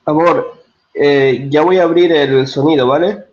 Amor, ya voy a abrir el sonido, ¿vale?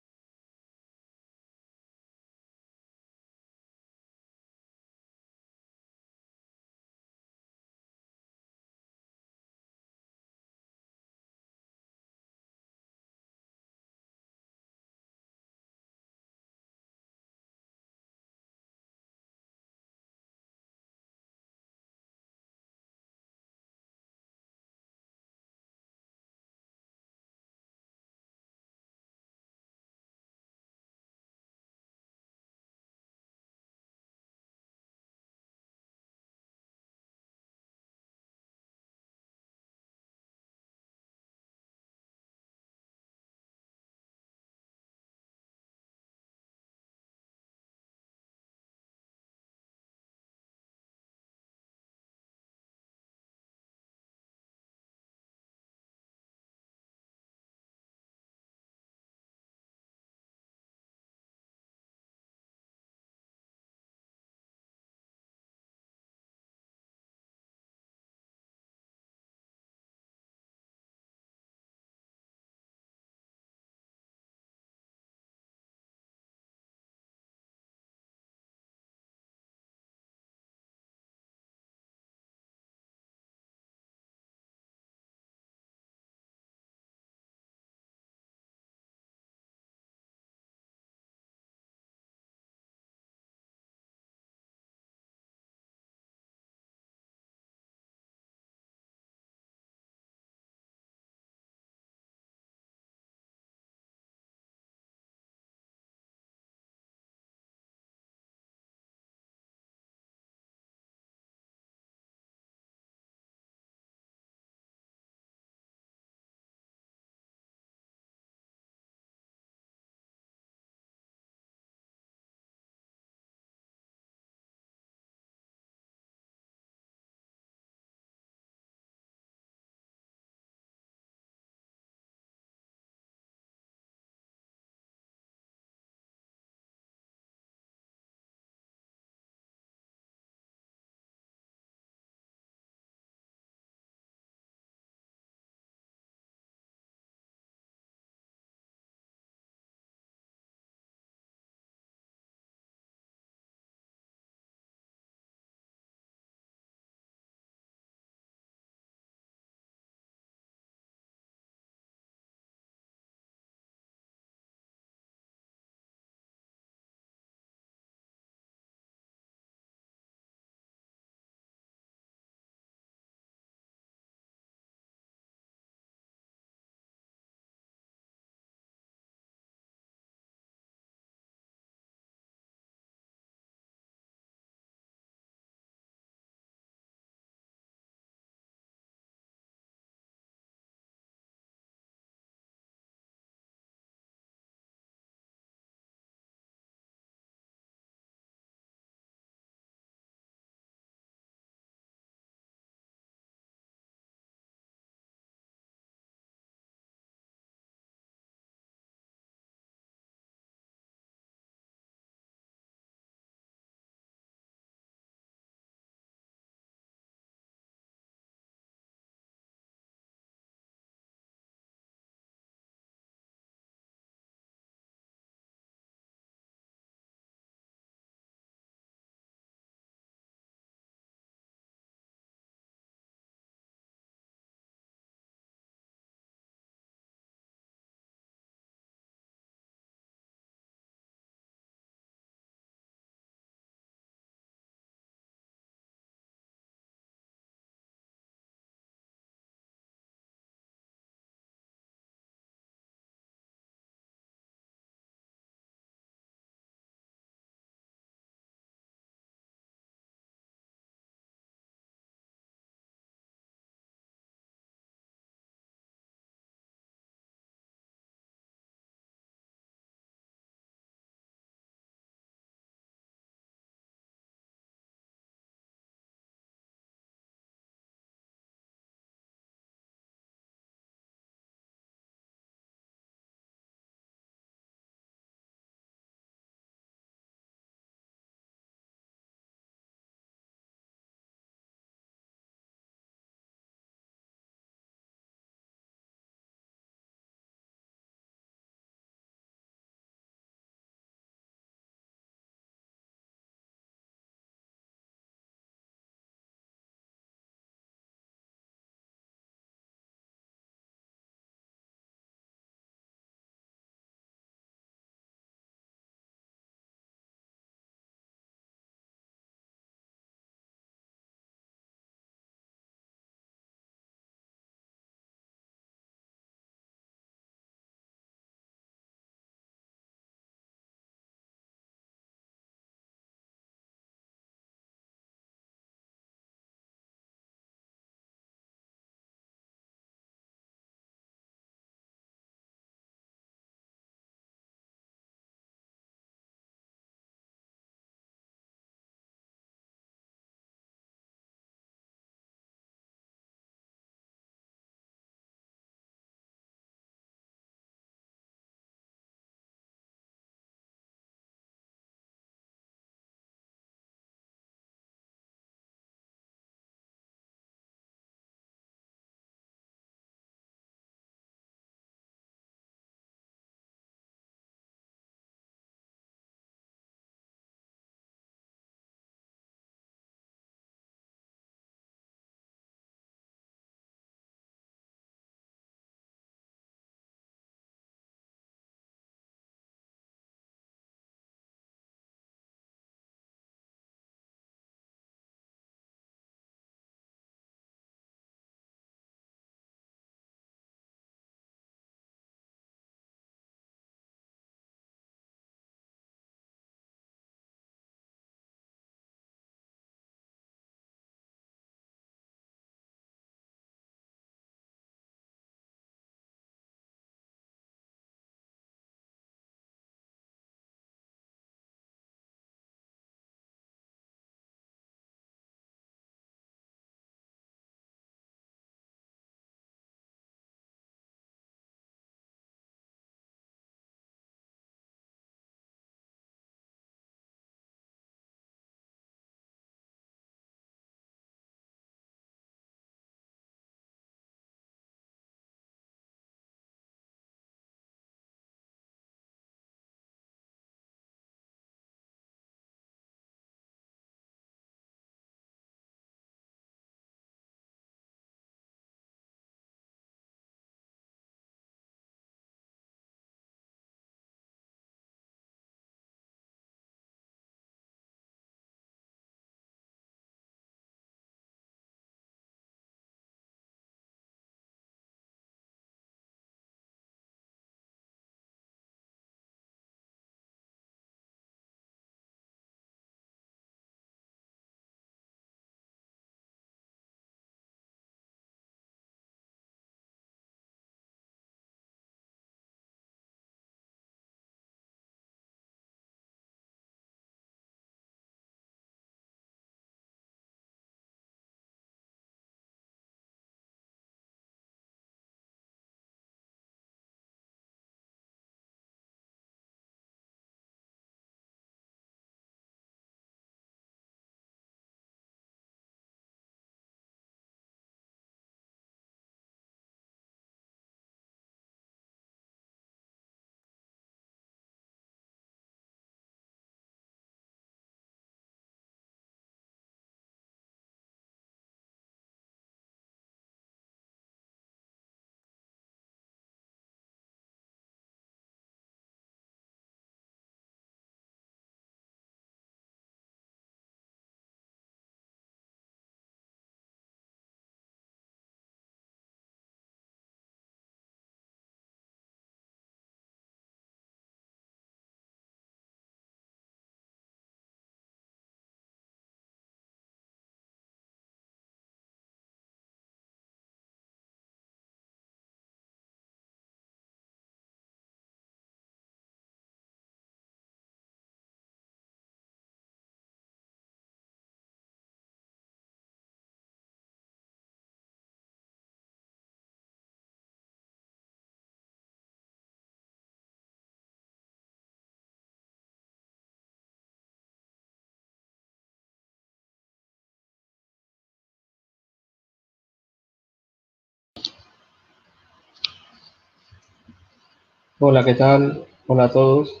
Hola, ¿qué tal? Hola a todos.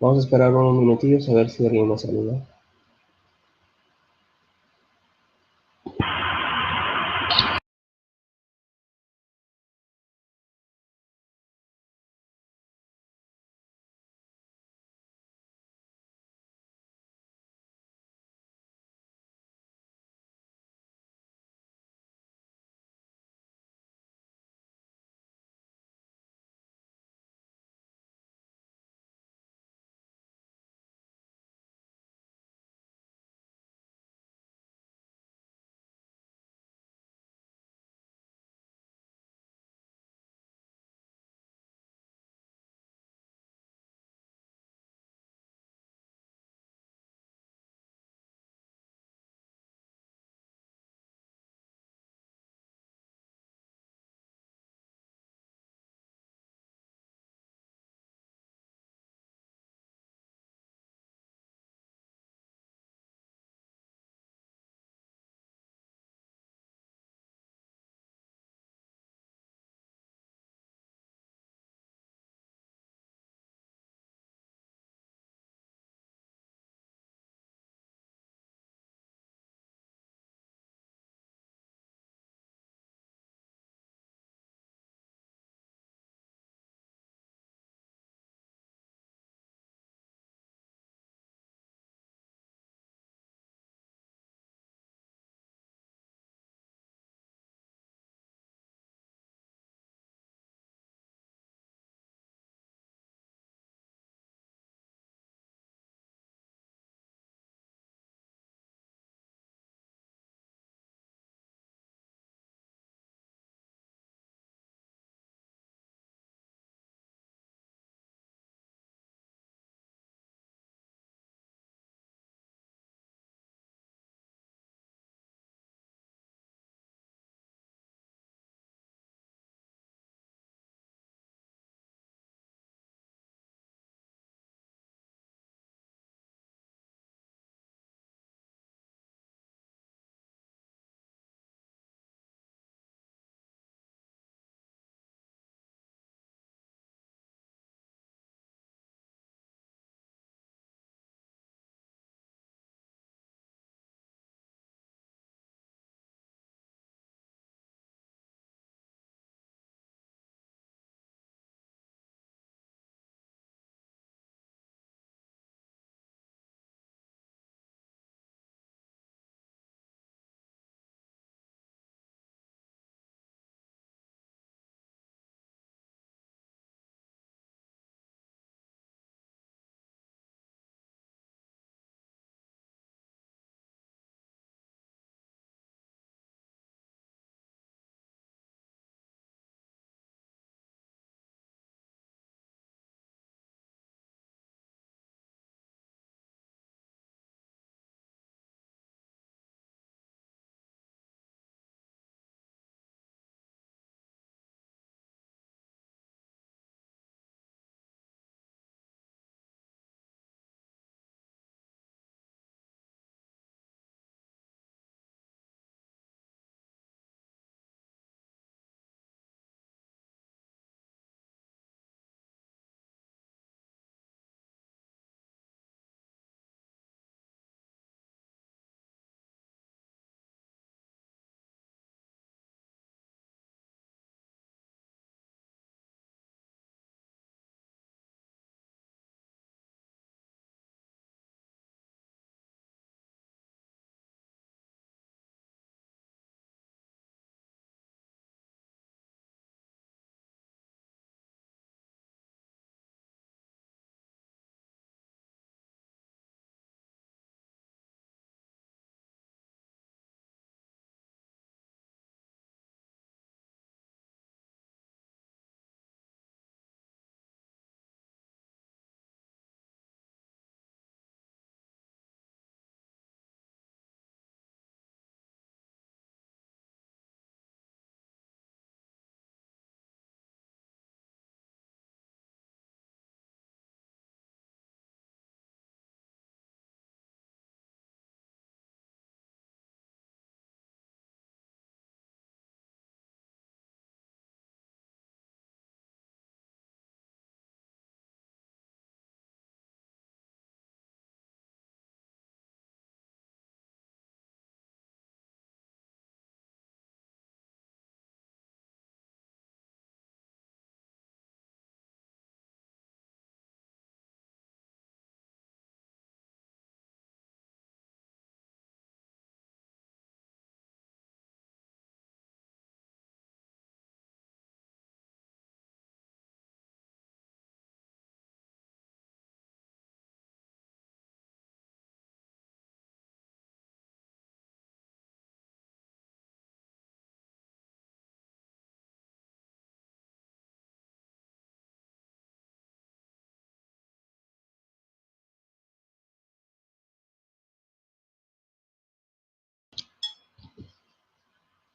Vamos a esperar unos minutillos a ver si alguien nos saluda.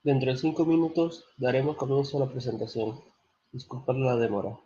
Dentro de 5 minutos daremos comienzo a la presentación. Disculpad la demora.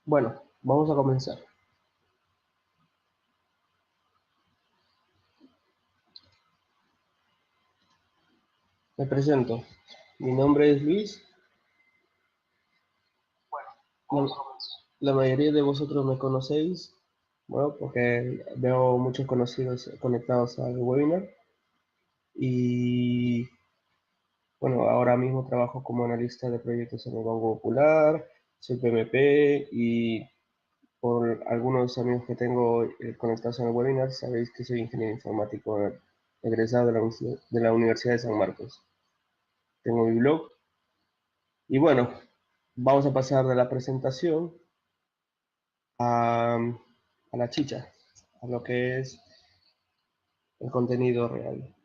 Bueno, vamos a comenzar. Me presento. Mi nombre es Luis. La, la mayoría de vosotros me conocéis, bueno, porque veo muchos conocidos conectados al webinar. Y bueno, ahora mismo trabajo como analista de proyectos en el Banco Popular, soy PMP y por algunos amigos que tengo conectados en el webinar, sabéis que soy ingeniero informático egresado de la Universidad de San Marcos. Tengo mi blog y bueno, vamos a pasar de la presentación a la chicha, a lo que es el contenido real.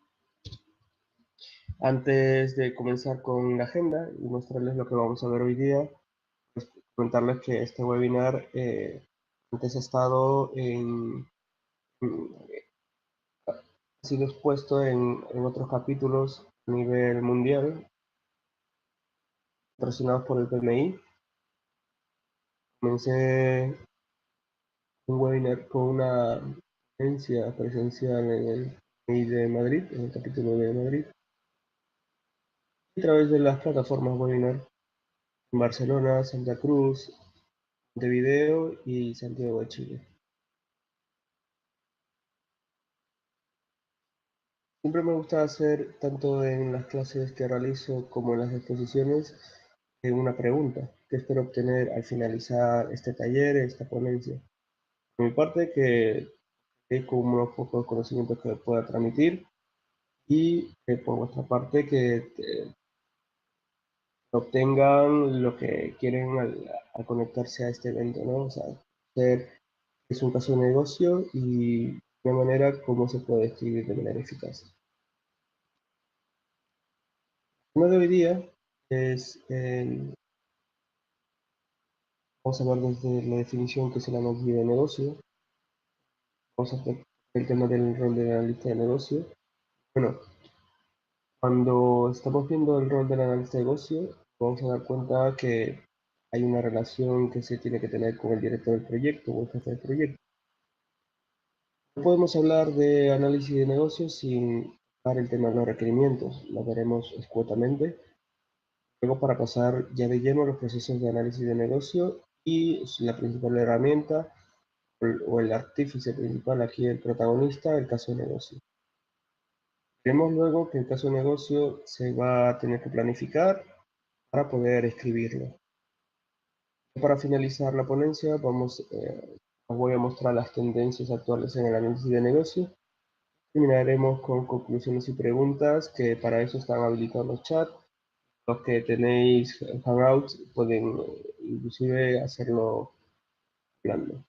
Antes de comenzar con la agenda y mostrarles lo que vamos a ver hoy día, pues comentarles que este webinar antes ha estado ha sido expuesto en otros capítulos a nivel mundial, patrocinados por el PMI. Comencé un webinar con una ponencia presencial en el PMI de Madrid, en el capítulo de Madrid, a través de las plataformas webinar en Barcelona, Santa Cruz, Montevideo y Santiago de Chile. Siempre me gusta hacer, tanto en las clases que realizo como en las exposiciones, una pregunta que espero obtener al finalizar este taller, esta ponencia. Por mi parte, que con unos pocos conocimientos que pueda transmitir y por vuestra parte que obtengan lo que quieren al conectarse a este evento, ¿no? O sea, hacer es un caso de negocio y de una manera cómo se puede escribir de manera eficaz. El tema de hoy día es, vamos a hablar desde la definición que es el análisis de negocio, vamos a tocar el tema del rol del analista de negocio. Bueno, cuando estamos viendo el rol del analista de negocio, vamos a dar cuenta que hay una relación que se tiene que tener con el director del proyecto o el jefe del proyecto. No podemos hablar de análisis de negocios sin tocar el tema de los requerimientos, lo veremos escuetamente. Luego para pasar ya de lleno a los procesos de análisis de negocio y la principal herramienta o el artífice principal aquí, el protagonista, el caso de negocio. Veremos luego que el caso de negocio se va a tener que planificar para poder escribirlo. Para finalizar la ponencia, os voy a mostrar las tendencias actuales en el análisis de negocio. Terminaremos con conclusiones y preguntas, que para eso están habilitados los chats. Los que tenéis Hangouts pueden inclusive hacerlo hablando.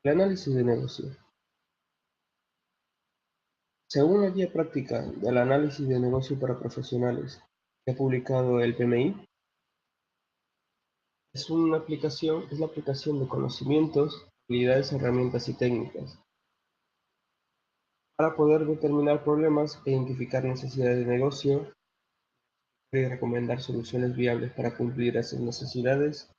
El análisis de negocio. Según la guía práctica del análisis de negocio para profesionales que ha publicado el PMI, es la aplicación de conocimientos, habilidades, herramientas y técnicas para poder determinar problemas e identificar necesidades de negocio y recomendar soluciones viables para cumplir esas necesidades,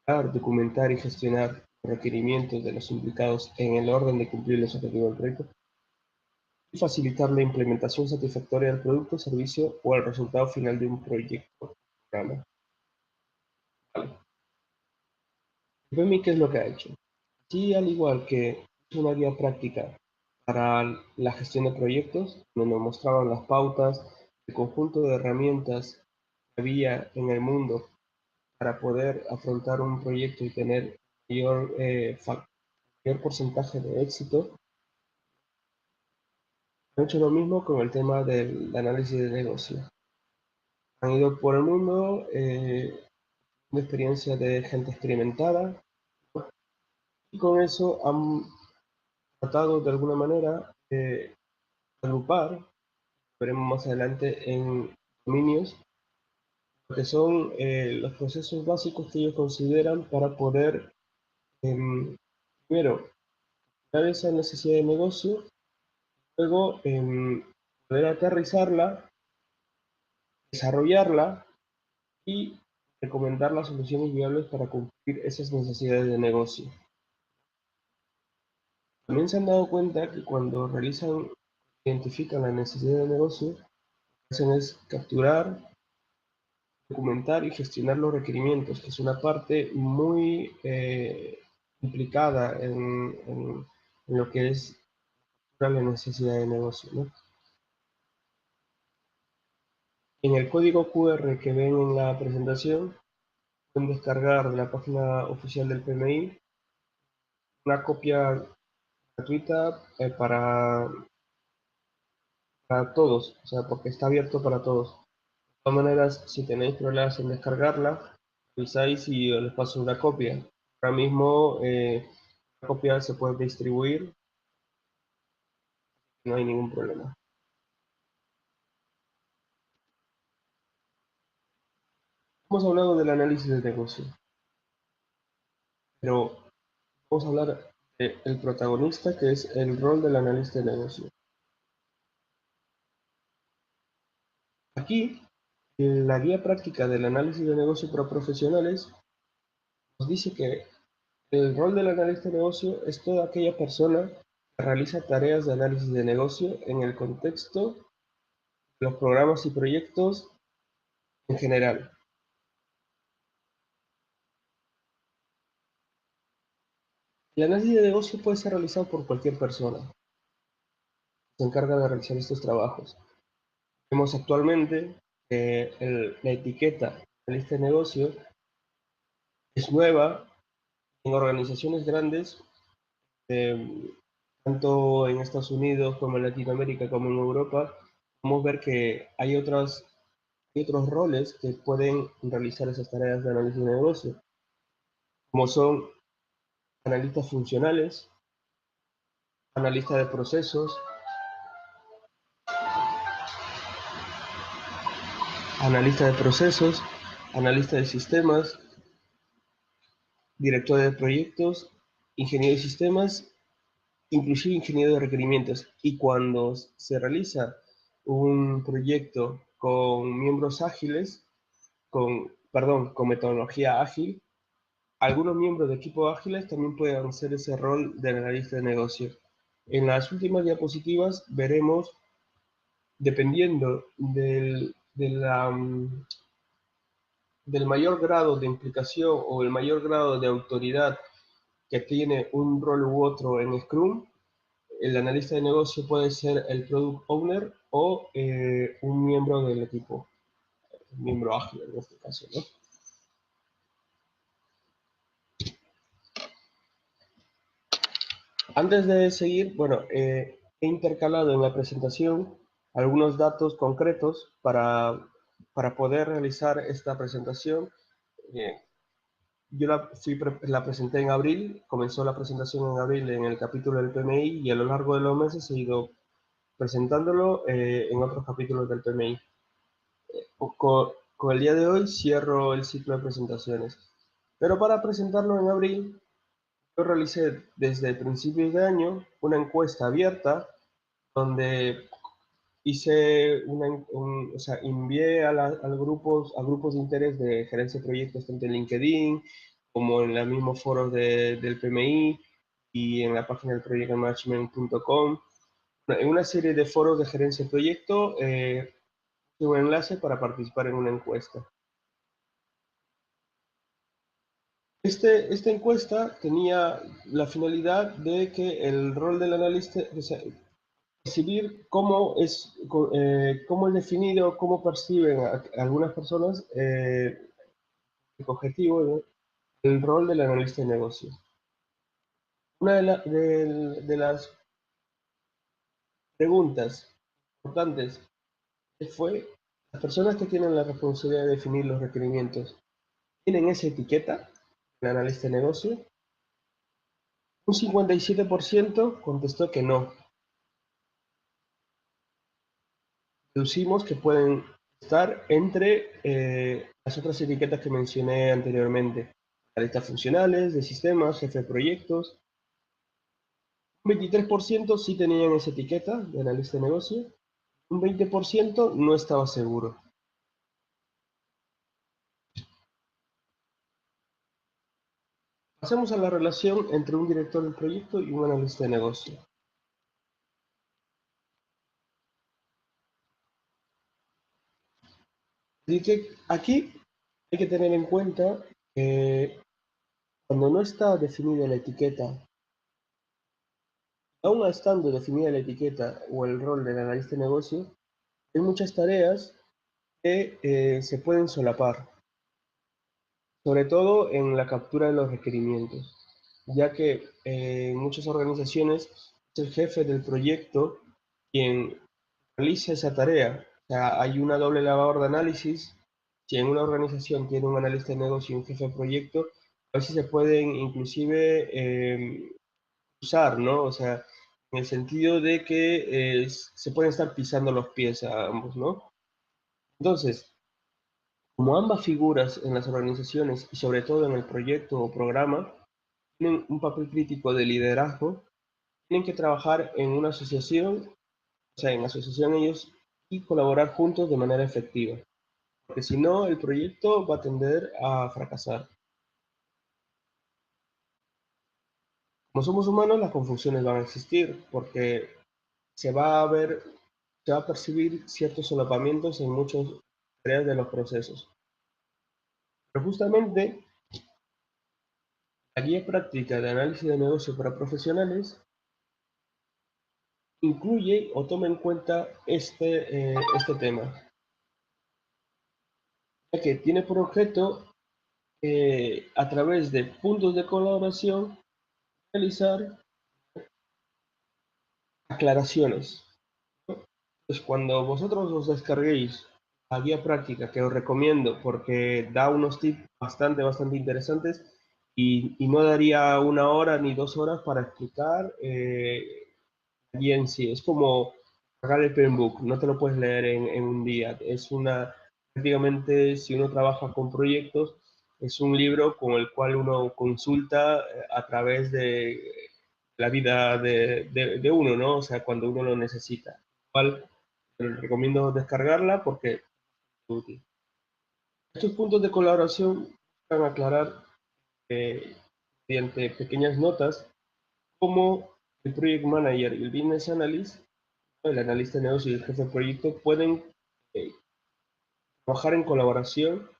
documentar y gestionar los requerimientos de los implicados en el orden de cumplir los objetivos del proyecto y facilitar la implementación satisfactoria del producto, servicio o el resultado final de un proyecto o programa. Vale. El PMI, ¿qué es lo que ha hecho? Así, al igual que es una guía práctica para la gestión de proyectos, donde nos mostraban las pautas, el conjunto de herramientas que había en el mundo para poder afrontar un proyecto y tener mayor porcentaje de éxito. Han hecho lo mismo con el tema del análisis de negocio. Han ido por el mundo, de experiencia de gente experimentada, y con eso han tratado de alguna manera de agrupar, veremos más adelante, en dominios, lo que son los procesos básicos que ellos consideran para poder, primero, dar esa necesidad de negocio, luego poder aterrizarla desarrollarla y recomendar las soluciones viables para cumplir esas necesidades de negocio. También se han dado cuenta que cuando identifican la necesidad de negocio, lo que hacen es capturar, documentar y gestionar los requerimientos, que es una parte muy implicada en lo que es la necesidad de negocio, ¿no? En el código QR que ven en la presentación, pueden descargar de la página oficial del PMI una copia gratuita para todos, o sea, porque está abierto para todos. De todas maneras, si tenéis problemas en descargarla, avisáis y les paso una copia. Ahora mismo la copia se puede distribuir, no hay ningún problema. Hemos hablado del análisis de negocio, pero vamos a hablar del protagonista, que es el rol del analista de negocio. Aquí, la guía práctica del análisis de negocio para profesionales nos dice que el rol del analista de negocio es toda aquella persona que realiza tareas de análisis de negocio en el contexto de los programas y proyectos en general. El análisis de negocio puede ser realizado por cualquier persona que se encarga de realizar estos trabajos. Vemos actualmente que la etiqueta analista de negocio es nueva en organizaciones grandes, eh, tanto en Estados Unidos como en Latinoamérica como en Europa. Podemos ver que hay otros roles que pueden realizar esas tareas de análisis de negocio, como son analistas funcionales, analistas de procesos, analistas de procesos, analistas de sistemas, director de proyectos, ingeniero de sistemas, inclusive ingeniero de requerimientos. Y cuando se realiza un proyecto con miembros ágiles, con metodología ágil, algunos miembros de equipos ágiles también pueden hacer ese rol de analista de negocio. En las últimas diapositivas veremos, dependiendo del mayor grado de implicación o el mayor grado de autoridad que tiene un rol u otro en Scrum, el analista de negocio puede ser el Product Owner o un miembro del equipo, un miembro ágil en este caso, ¿no? Antes de seguir, bueno, he intercalado en la presentación algunos datos concretos para poder realizar esta presentación. Eh, yo la presenté en abril, comenzó la presentación en abril en el capítulo del PMI y a lo largo de los meses he ido presentándolo en otros capítulos del PMI. Con el día de hoy cierro el ciclo de presentaciones. Pero para presentarlo en abril, yo realicé desde principios de año una encuesta abierta donde o sea, envié a grupos de interés de gerencia de proyectos tanto en LinkedIn como en los mismos foros del PMI y en la página del projectmanagement.com. En una serie de foros de gerencia de proyecto, un enlace para participar en una encuesta. Esta encuesta tenía la finalidad de que el rol del analista, o sea, percibir cómo es definido, cómo perciben algunas personas el objetivo, ¿no? El rol del analista de negocio. Una de las preguntas importantes fue, las personas que tienen la responsabilidad de definir los requerimientos, ¿tienen esa etiqueta, el analista de negocio? Un 57% contestó que no. Deducimos que pueden estar entre las otras etiquetas que mencioné anteriormente. Analistas funcionales, de sistemas, jefe de proyectos. Un 23% sí tenían esa etiqueta de analista de negocio. Un 20% no estaba seguro. Pasemos a la relación entre un director del proyecto y un analista de negocio. Así que aquí hay que tener en cuenta que cuando no está definida la etiqueta, aún estando definida la etiqueta o el rol del analista de negocio, hay muchas tareas que se pueden solapar, sobre todo en la captura de los requerimientos, ya que en muchas organizaciones es el jefe del proyecto quien realiza esa tarea. O sea, hay una doble labor de análisis. Si en una organización tiene un analista de negocio y un jefe de proyecto, a veces se pueden inclusive usar, ¿no? O sea, en el sentido de que se pueden estar pisando los pies a ambos, ¿no? Entonces, como ambas figuras en las organizaciones y sobre todo en el proyecto o programa tienen un papel crítico de liderazgo, tienen que trabajar en una asociación, o sea, en asociación ellos y colaborar juntos de manera efectiva, porque si no, el proyecto va a tender a fracasar. Como somos humanos, las confusiones van a existir, porque se va a ver, se va a percibir ciertos solapamientos en muchas áreas de los procesos. Pero justamente la guía práctica de análisis de negocio para profesionales incluye o toma en cuenta este tema, ya que tiene por objeto, a través de puntos de colaboración, realizar aclaraciones, ¿no? Pues cuando vosotros os descarguéis la guía práctica, que os recomiendo porque da unos tips bastante interesantes y no daría 1 hora ni 2 horas para explicar la guía en sí. Es como pagar el Penbook, no te lo puedes leer en un día. Prácticamente, si uno trabaja con proyectos, es un libro con el cual uno consulta a través de la vida de uno, ¿no? O sea, cuando uno lo necesita. Cual recomiendo descargarla porque es útil. Estos puntos de colaboración van a aclarar mediante pequeñas notas cómo el Project Manager y el Business Analyst, ¿no? El analista de negocio y el jefe de proyecto pueden eh, trabajar en colaboración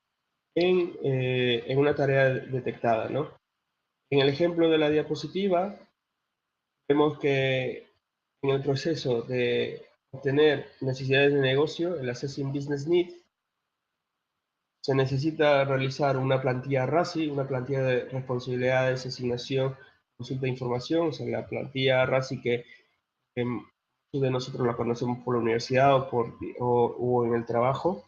en una tarea detectada, ¿no? En el ejemplo de la diapositiva, vemos que en el proceso de obtener necesidades de negocio, el Assessing Business Needs, se necesita realizar una plantilla RACI, una plantilla de responsabilidades, asignación, consulta de información, o sea, la plantilla RACI que muchos de nosotros la conocemos por la universidad o en el trabajo,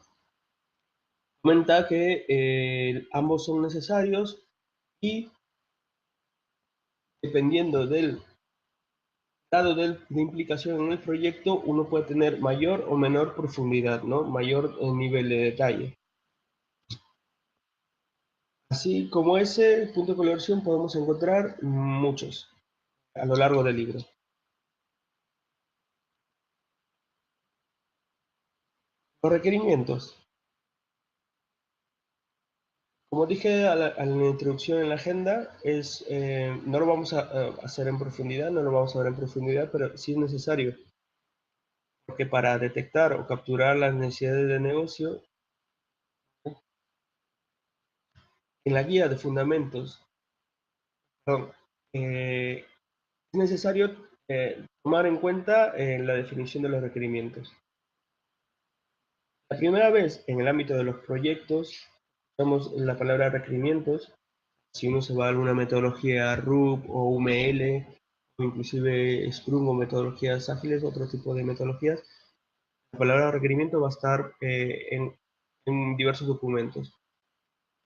comenta que ambos son necesarios y dependiendo del grado de implicación en el proyecto, uno puede tener mayor o menor profundidad, ¿no? Mayor nivel de detalle. Así como ese punto de colaboración podemos encontrar muchos a lo largo del libro. Los requerimientos. Como dije a la introducción en la agenda, no lo vamos a hacer en profundidad, no lo vamos a ver en profundidad, pero sí es necesario, porque para detectar o capturar las necesidades de negocio, en la guía de fundamentos, perdón, es necesario tomar en cuenta la definición de los requerimientos. La primera vez en el ámbito de los proyectos, usamos la palabra requerimientos. Si uno se va a alguna metodología RUP o UML, o inclusive Scrum o metodologías ágiles, otro tipo de metodologías, la palabra requerimiento va a estar en diversos documentos.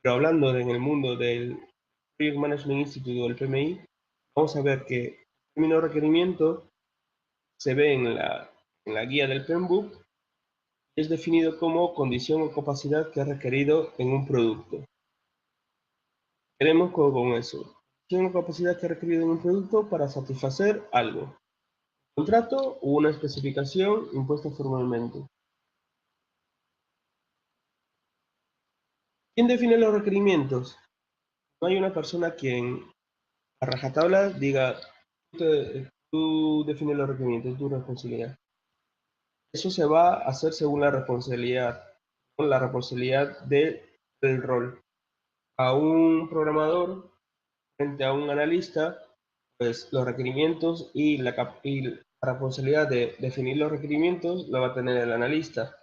Pero hablando en el mundo del Project Management Institute o el PMI, vamos a ver que el término requerimiento se ve en la guía del PMBOK, es definido como condición o capacidad que es requerido en un producto. Queremos con eso. Condición o capacidad que es requerido en un producto para satisfacer algo. Contrato o una especificación impuesta formalmente. ¿Quién define los requerimientos? No hay una persona quien a rajatabla diga, tú defines los requerimientos, es tu responsabilidad. Eso se va a hacer según la responsabilidad, ¿no? La responsabilidad del rol. A un programador frente a un analista, pues los requerimientos y la responsabilidad de definir los requerimientos lo va a tener el analista.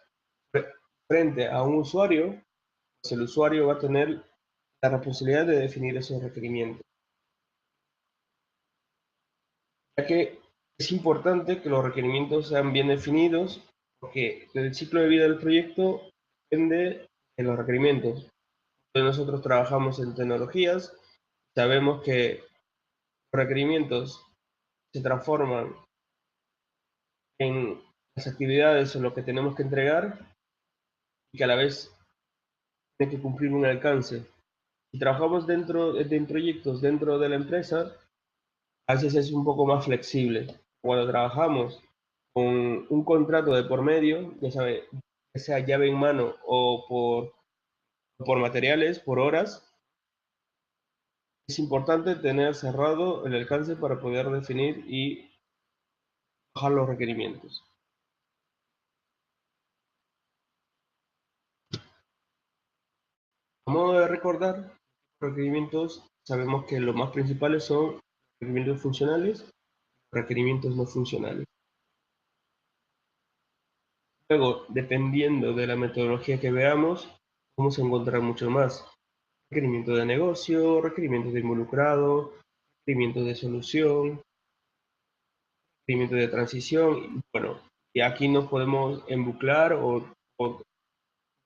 Frente a un usuario, pues el usuario va a tener la responsabilidad de definir esos requerimientos. Ya que es importante que los requerimientos sean bien definidos, porque el ciclo de vida del proyecto depende de los requerimientos. Entonces nosotros trabajamos en tecnologías, sabemos que los requerimientos se transforman en las actividades o lo que tenemos que entregar y que a la vez tiene que cumplir un alcance. Si trabajamos dentro de proyectos dentro de la empresa, a veces es un poco más flexible. Cuando trabajamos con un contrato de por medio, ya sabe, que sea llave en mano o por materiales, por horas, es importante tener cerrado el alcance para poder definir y bajar los requerimientos. A modo de recordar, requerimientos, sabemos que los más principales son requerimientos funcionales, requerimientos no funcionales. Luego, dependiendo de la metodología que veamos, vamos a encontrar mucho más. Requerimiento de negocio, requerimientos de involucrado, requerimientos de solución, requerimientos de transición. Y bueno, y aquí nos podemos embuclar o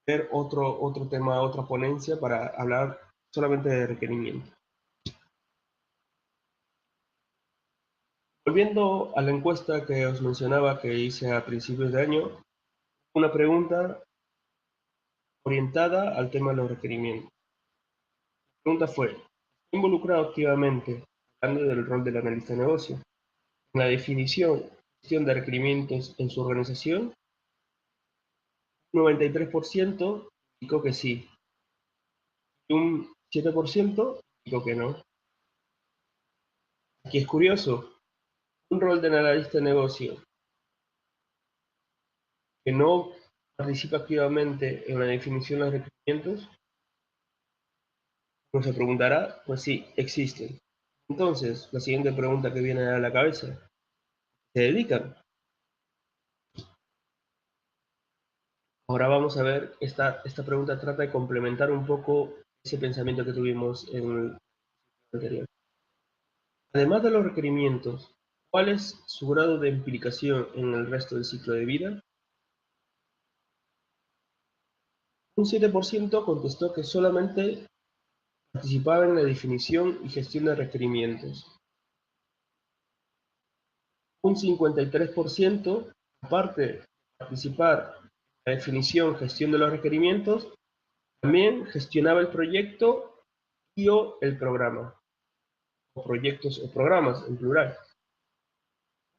ver otro tema, otra ponencia para hablar solamente de requerimiento. Volviendo a la encuesta que os mencionaba que hice a principios de año, una pregunta orientada al tema de los requerimientos. La pregunta fue, ¿está involucrado activamente, hablando del rol del analista de negocio, en la definición y gestión de requerimientos en su organización? Un 93% indicó que sí, y un 7% indicó que no. Aquí es curioso, un rol del analista de negocio que no participa activamente en la definición de los requerimientos. Uno se preguntará, pues sí, existen. Entonces, la siguiente pregunta que viene a la cabeza, ¿se dedican? Ahora vamos a ver, esta pregunta trata de complementar un poco ese pensamiento que tuvimos en el anterior. Además de los requerimientos, ¿cuál es su grado de implicación en el resto del ciclo de vida? Un 7% contestó que solamente participaba en la definición y gestión de requerimientos. Un 53%, aparte de participar en la definición, gestión de los requerimientos, también gestionaba el proyecto y o el programa, o proyectos o programas en plural.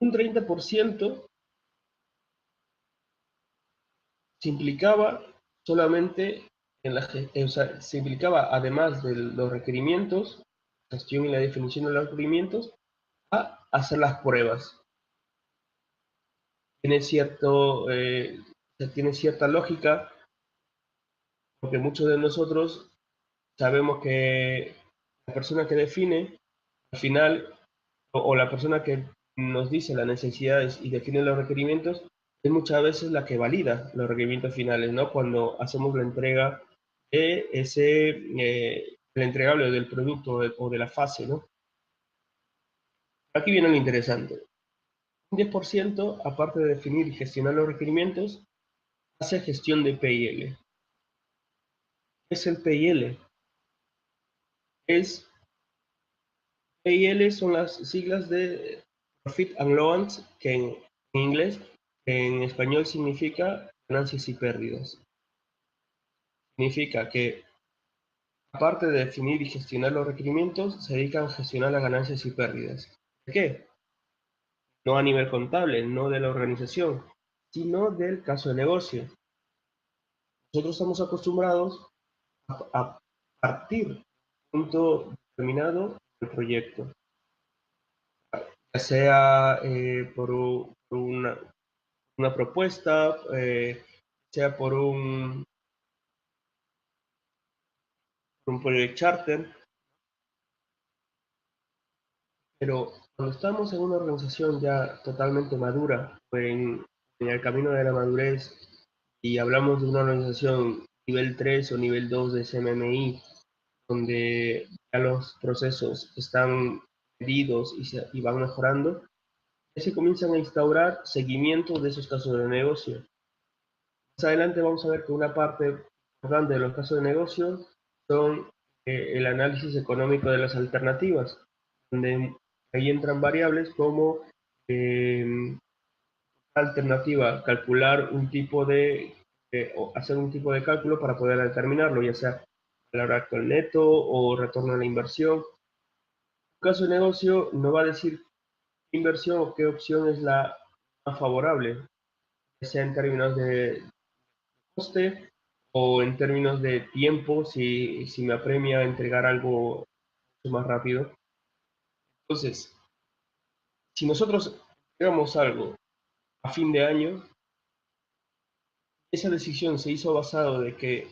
Un 30% se implicaba solamente en o sea, se implicaba además de los requerimientos, gestión y la definición de los requerimientos, a hacer las pruebas. Tiene tiene cierta lógica, porque muchos de nosotros sabemos que la persona que define, al final, o la persona que nos dice las necesidades y define los requerimientos, es muchas veces la que valida los requerimientos finales, ¿no? Cuando hacemos la entrega de el entregable del producto o de la fase, ¿no? Aquí viene lo interesante. Un 10%, aparte de definir y gestionar los requerimientos, hace gestión de PIL. ¿Qué es el PIL? Es PIL son las siglas de Profit and Loss, que en inglés, en español significa ganancias y pérdidas. Significa que, aparte de definir y gestionar los requerimientos, se dedican a gestionar las ganancias y pérdidas. ¿De qué? No a nivel contable, no de la organización, sino del caso de negocio. Nosotros estamos acostumbrados a partir de un punto determinado del proyecto. ya sea por una propuesta, sea por un project charter, pero cuando estamos en una organización ya totalmente madura, o en el camino de la madurez, y hablamos de una organización nivel 3 o nivel 2 de CMMI, donde ya los procesos están medidos y van mejorando, ya se comienzan a instaurar seguimientos de esos casos de negocio. Más adelante vamos a ver que una parte importante de los casos de negocio son el análisis económico de las alternativas, donde ahí entran variables como eh, alternativa, calcular un tipo o hacer un tipo de cálculo para poder determinarlo, ya sea valor actual neto o retorno a la inversión. Un caso de negocio no va a decir qué inversión o qué opción es la más favorable, ya sea en términos de coste o en términos de tiempo, si me apremia a entregar algo más rápido. Entonces, si nosotros entregamos algo a fin de año, esa decisión se hizo basado de que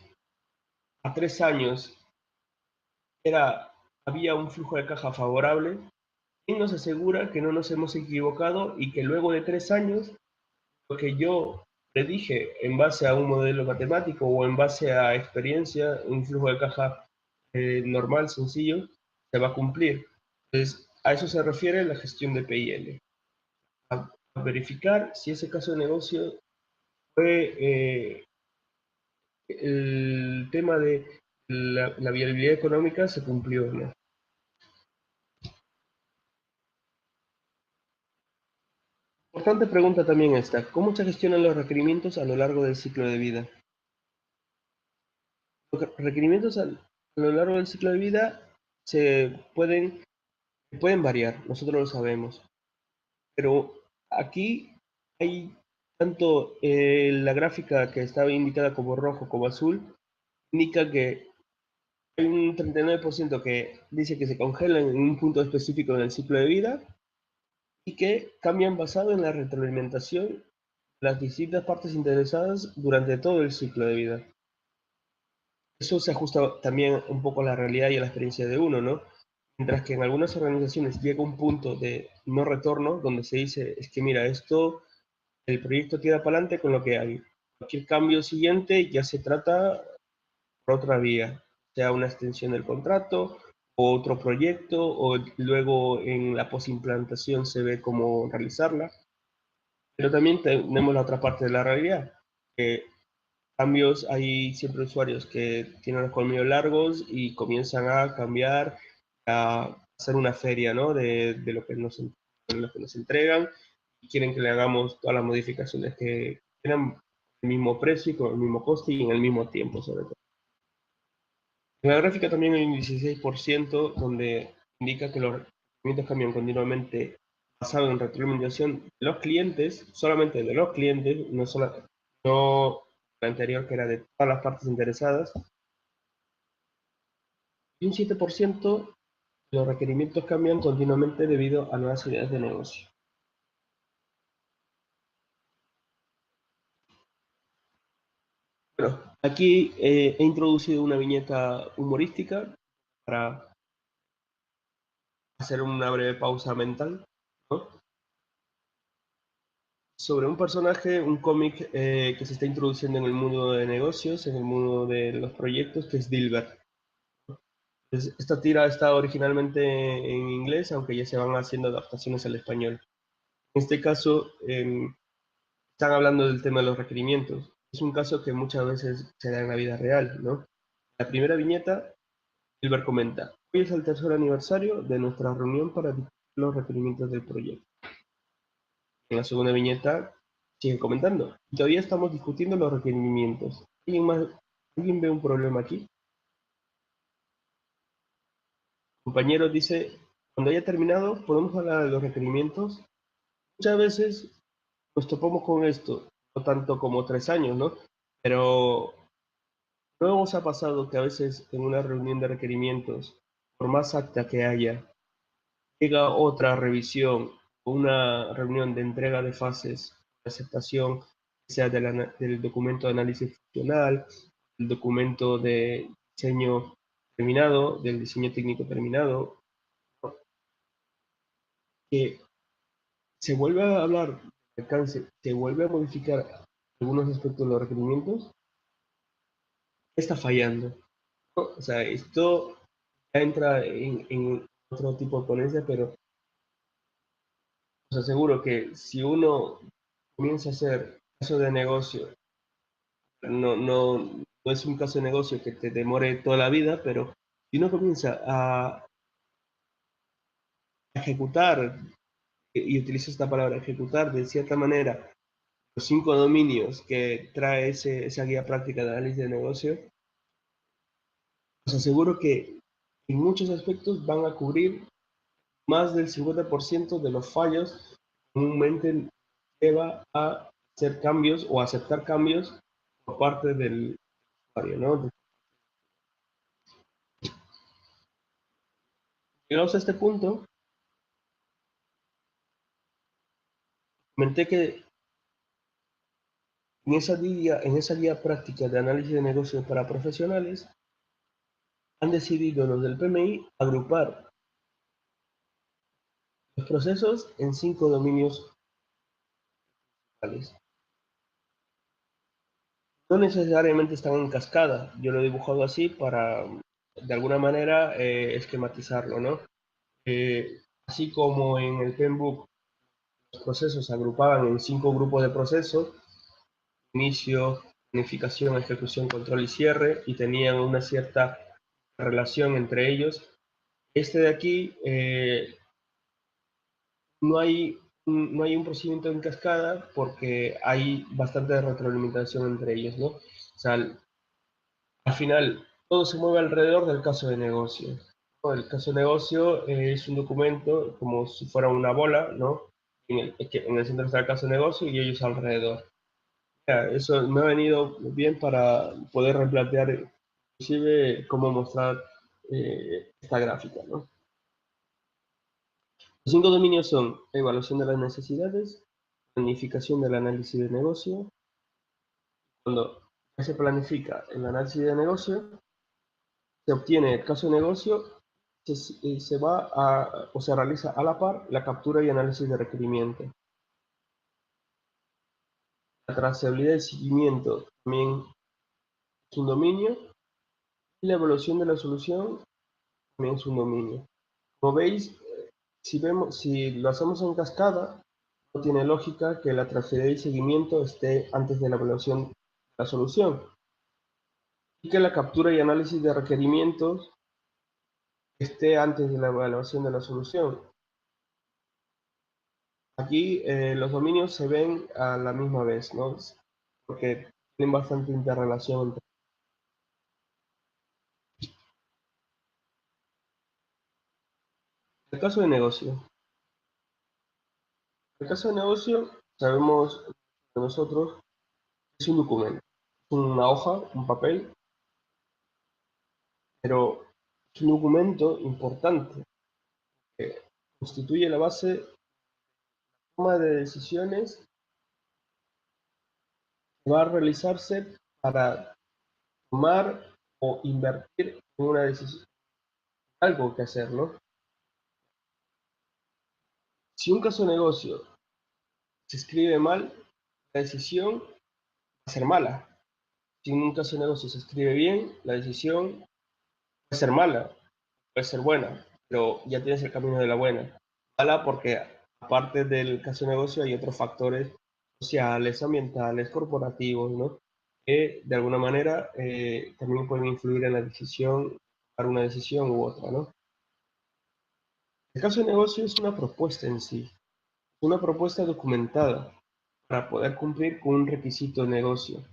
a 3 años había un flujo de caja favorable. ¿Quién nos asegura que no nos hemos equivocado y que luego de 3 años, lo que yo predije en base a un modelo matemático o en base a experiencia, un flujo de caja normal, sencillo, se va a cumplir? Entonces, a eso se refiere la gestión de PIL. A verificar si ese caso de negocio fue el tema de la viabilidad económica se cumplió, ¿no? Importante pregunta también esta: ¿cómo se gestionan los requerimientos a lo largo del ciclo de vida? Los requerimientos a lo largo del ciclo de vida pueden variar, nosotros lo sabemos, pero aquí hay tanto la gráfica que estaba indicada como rojo como azul, indica que hay un 39% que dice que se congelan en un punto específico del ciclo de vida y que cambian basado en la retroalimentación de las distintas partes interesadas durante todo el ciclo de vida. Eso se ajusta también un poco a la realidad y a la experiencia de uno, ¿no? Mientras que en algunas organizaciones llega un punto de no retorno donde se dice, es que mira, el proyecto tira para adelante con lo que hay. Cualquier cambio siguiente ya se trata por otra vía, sea una extensión del contrato o otro proyecto, o luego en la posimplantación se ve cómo realizarla. Pero también tenemos la otra parte de la realidad, que cambios, hay siempre usuarios que tienen los colmillos largos y comienzan a cambiar, a hacer una feria, ¿no? De lo que nos entregan, y quieren que le hagamos todas las modificaciones que quieran, el mismo precio y con el mismo coste y en el mismo tiempo, sobre todo. En la gráfica también hay un 16% donde indica que los requerimientos cambian continuamente basado en retroalimentación de los clientes, solamente de los clientes, no la anterior que era de todas las partes interesadas, y un 7% de los requerimientos cambian continuamente debido a nuevas ideas de negocio. Bueno, aquí he introducido una viñeta humorística para hacer una breve pausa mental, ¿no? Sobre un personaje, un cómic que se está introduciendo en el mundo de negocios, en el mundo de los proyectos, que es Dilbert. Esta tira está originalmente en inglés, aunque ya se van haciendo adaptaciones al español. En este caso, están hablando del tema de los requerimientos. Es un caso que muchas veces se da en la vida real, ¿no? La primera viñeta, Dilbert comenta: hoy es el tercer aniversario de nuestra reunión para discutir los requerimientos del proyecto. En la segunda viñeta sigue comentando: todavía estamos discutiendo los requerimientos. ¿Alguien ve un problema aquí? Compañero dice: cuando haya terminado, podemos hablar de los requerimientos. Muchas veces nos topamos con esto, no tanto como 3 años, ¿no? Pero luego nos ha pasado que a veces en una reunión de requerimientos, por más acta que haya, llega otra revisión, una reunión de entrega de fases de aceptación, sea del documento de análisis funcional, el documento de diseño terminado, del diseño técnico terminado, que se vuelve a hablar de alcance, se vuelve a modificar algunos aspectos de los requerimientos, está fallando, ¿no? O sea, esto ya entra en otro tipo de ponencia, pero os aseguro que si uno comienza a hacer caso de negocio, no es un caso de negocio que te demore toda la vida, pero si uno comienza a ejecutar, y utilizo esta palabra, ejecutar de cierta manera los 5 dominios que trae esa guía práctica de análisis de negocio, os aseguro que en muchos aspectos van a cubrir más del 50% de los fallos que comúnmente lleva a hacer cambios o aceptar cambios por parte del usuario, ¿no? Llegados a este punto, comenté que en esa guía práctica de análisis de negocios para profesionales, han decidido los del PMI agrupar los procesos en 5 dominios principales. No necesariamente están en cascada, yo lo he dibujado así para, de alguna manera, esquematizarlo, ¿no? Así como en el Penbook los procesos se agrupaban en 5 grupos de procesos: inicio, planificación, ejecución, control y cierre, y tenían una cierta relación entre ellos. Este de aquí, no hay un procedimiento en cascada porque hay bastante retroalimentación entre ellos, ¿no? O sea, al final, todo se mueve alrededor del caso de negocio, ¿no? El caso de negocio es un documento como si fuera una bola, ¿no? En el centro está el caso de negocio y ellos alrededor. Ya, eso me ha venido bien para poder replantear inclusive cómo mostrar esta gráfica, ¿no? Los 5 dominios son evaluación de las necesidades, planificación del análisis de negocio. Cuando se planifica el análisis de negocio, se obtiene el caso de negocio, se va o se realiza a la par la captura y análisis de requerimiento. La trazabilidad y seguimiento también es un dominio, y la evaluación de la solución también es un dominio. Como veis, si lo hacemos en cascada, no tiene lógica que la trazabilidad y seguimiento esté antes de la evaluación de la solución, y que la captura y análisis de requerimientos esté antes de la evaluación de la solución. Aquí los dominios se ven a la misma vez, ¿no? Porque tienen bastante interrelación entre. El caso de negocio. El caso de negocio, sabemos nosotros, es un documento, es una hoja, un papel, pero es un documento importante que constituye la base de toma de decisiones que va a realizarse para tomar o invertir en una decisión, algo que hacer, ¿no? Si un caso de negocio se escribe mal, la decisión va a ser mala. Si un caso de negocio se escribe bien, la decisión puede ser mala, puede ser buena, pero ya tienes el camino de la buena. Mala porque aparte del caso de negocio hay otros factores sociales, ambientales, corporativos, ¿no? Que de alguna manera también pueden influir en la decisión, para una decisión u otra, ¿no? El caso de negocio es una propuesta en sí, una propuesta documentada para poder cumplir con un requisito de negocio,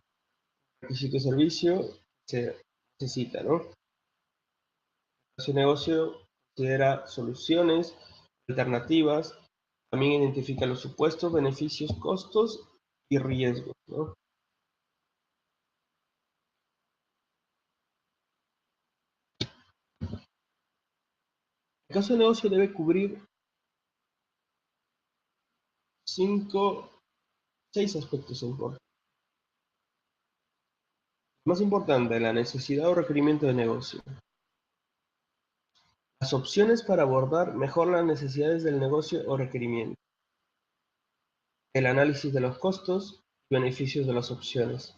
requisito de servicio se necesita, ¿no? Ese negocio considera soluciones, alternativas, también identifica los supuestos, beneficios, costos y riesgos, ¿no? El caso de negocio debe cubrir seis aspectos importantes. Más importante, la necesidad o requerimiento de negocio. Las opciones para abordar mejor las necesidades del negocio o requerimiento. El análisis de los costos y beneficios de las opciones.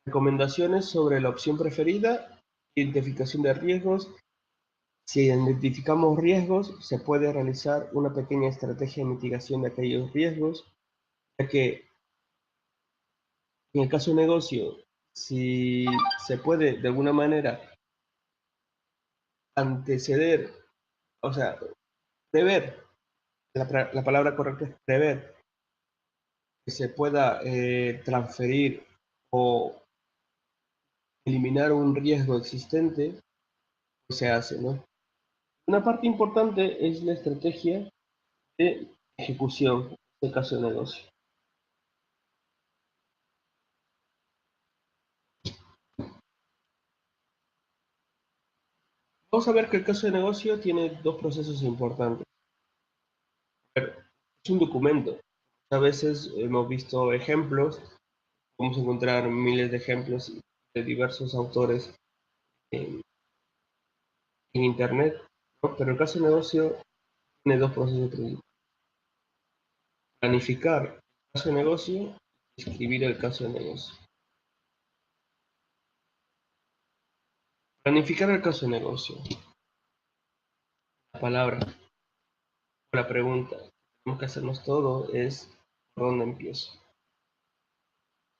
Recomendaciones sobre la opción preferida. Identificación de riesgos. Si identificamos riesgos, se puede realizar una pequeña estrategia de mitigación de aquellos riesgos, ya que en el caso de negocio, si se puede de alguna manera anteceder, o sea, prever, la palabra correcta es prever, que se pueda transferir o eliminar un riesgo existente, pues se hace, ¿no? Una parte importante es la estrategia de ejecución, en este caso de negocio. Vamos a ver que el caso de negocio tiene dos procesos importantes. Es un documento. A veces hemos visto ejemplos, podemos encontrar miles de ejemplos de diversos autores en, en Internet, ¿no? Pero el caso de negocio tiene dos procesos principales. Planificar el caso de negocio y escribir el caso de negocio. Planificar el caso de negocio. La palabra o la pregunta que tenemos que hacernos todo es ¿por dónde empiezo?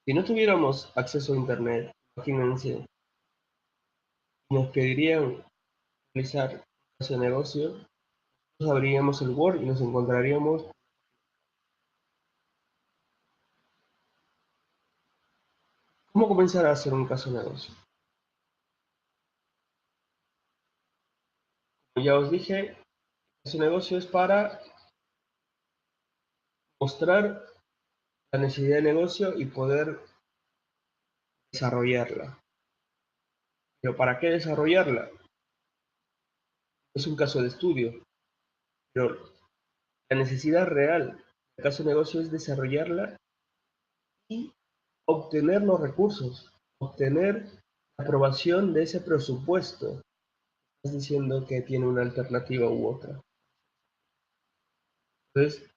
Si no tuviéramos acceso a Internet, imagínense, nos pedirían realizar un caso de negocio, nos abriríamos el Word y nos encontraríamos cómo comenzar a hacer un caso de negocio. Como ya os dije, el caso de negocio es para mostrar la necesidad de negocio y poder desarrollarla. Pero ¿para qué desarrollarla? Es un caso de estudio, pero la necesidad real del caso de negocio es desarrollarla y obtener los recursos, obtener la aprobación de ese presupuesto. Estás diciendo que tiene una alternativa u otra. Entonces, el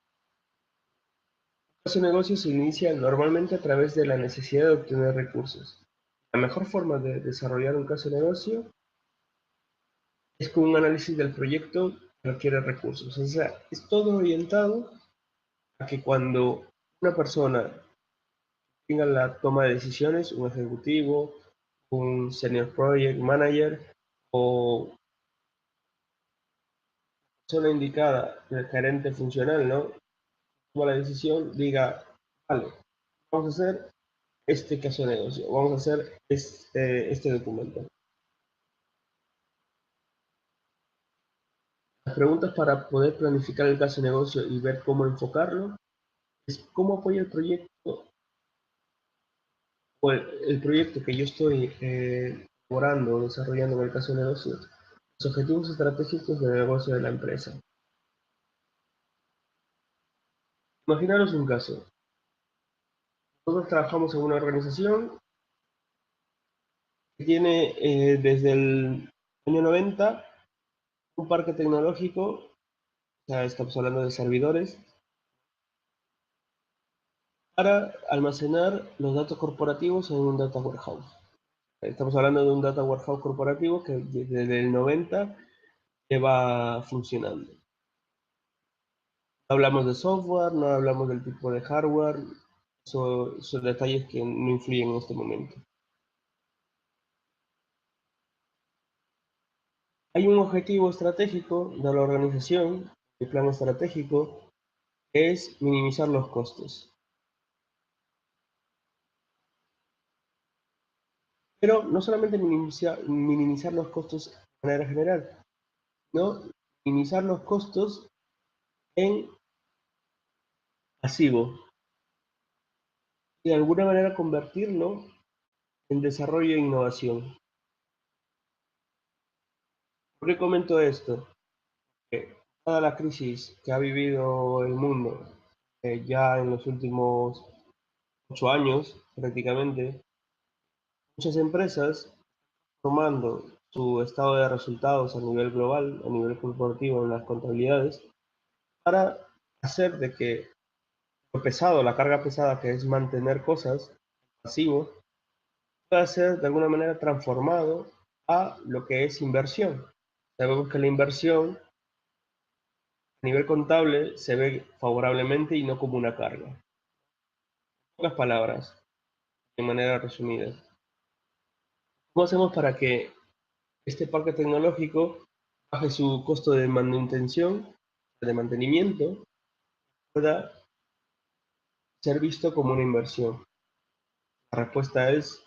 caso de negocio se inicia normalmente a través de la necesidad de obtener recursos. La mejor forma de desarrollar un caso de negocio es con un análisis del proyecto que requiere recursos. O sea, es todo orientado a que cuando una persona tenga la toma de decisiones, un ejecutivo, un senior project manager o persona indicada, el gerente funcional, ¿no? Toma la decisión, diga, vale, vamos a hacer este caso de negocio, vamos a hacer este documento. Las preguntas para poder planificar el caso de negocio y ver cómo enfocarlo es cómo apoya el proyecto o el proyecto que yo estoy elaborando o desarrollando en el caso de negocio, los objetivos estratégicos de negocio de la empresa. Imaginaros un caso. Nosotros trabajamos en una organización que tiene desde el año 90 un parque tecnológico, o sea, estamos hablando de servidores, para almacenar los datos corporativos en un data warehouse. Estamos hablando de un data warehouse corporativo que desde el 90 lleva funcionando. No hablamos de software, no hablamos del tipo de hardware, son detalles que no influyen en este momento. Hay un objetivo estratégico de la organización, el plan estratégico, que es minimizar los costos. Pero no solamente minimizar los costos de manera general, ¿no? Minimizar los costos en pasivo y de alguna manera convertirlo en desarrollo e innovación. ¿Por qué comento esto? Que toda la crisis que ha vivido el mundo ya en los últimos 8 años prácticamente, muchas empresas tomando su estado de resultados a nivel global, a nivel corporativo en las contabilidades, para hacer de que lo pesado, la carga pesada que es mantener cosas pasivo, pueda ser de alguna manera transformado a lo que es inversión. Sabemos que la inversión a nivel contable se ve favorablemente y no como una carga. En pocas palabras, de manera resumida. ¿Cómo hacemos para que este parque tecnológico baje su costo de manutención, de mantenimiento, pueda ser visto como una inversión? La respuesta es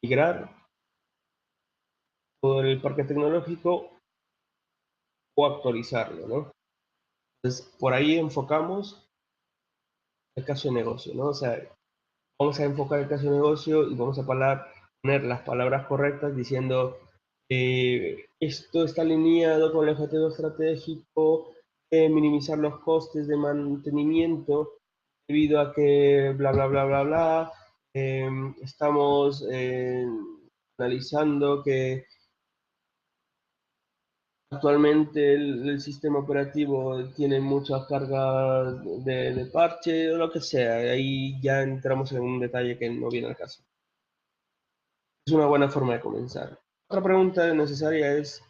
migrar todo el parque tecnológico o actualizarlo, ¿no? Entonces, por ahí enfocamos el caso de negocio, ¿no? O sea, vamos a enfocar el caso de negocio y vamos a poner las palabras correctas diciendo esto está alineado con el objetivo estratégico de minimizar los costes de mantenimiento debido a que bla, bla, bla, bla, bla. Estamos analizando que actualmente el sistema operativo tiene muchas cargas de parche o lo que sea. Ahí ya entramos en un detalle que no viene al caso. Es una buena forma de comenzar. Otra pregunta necesaria ¿es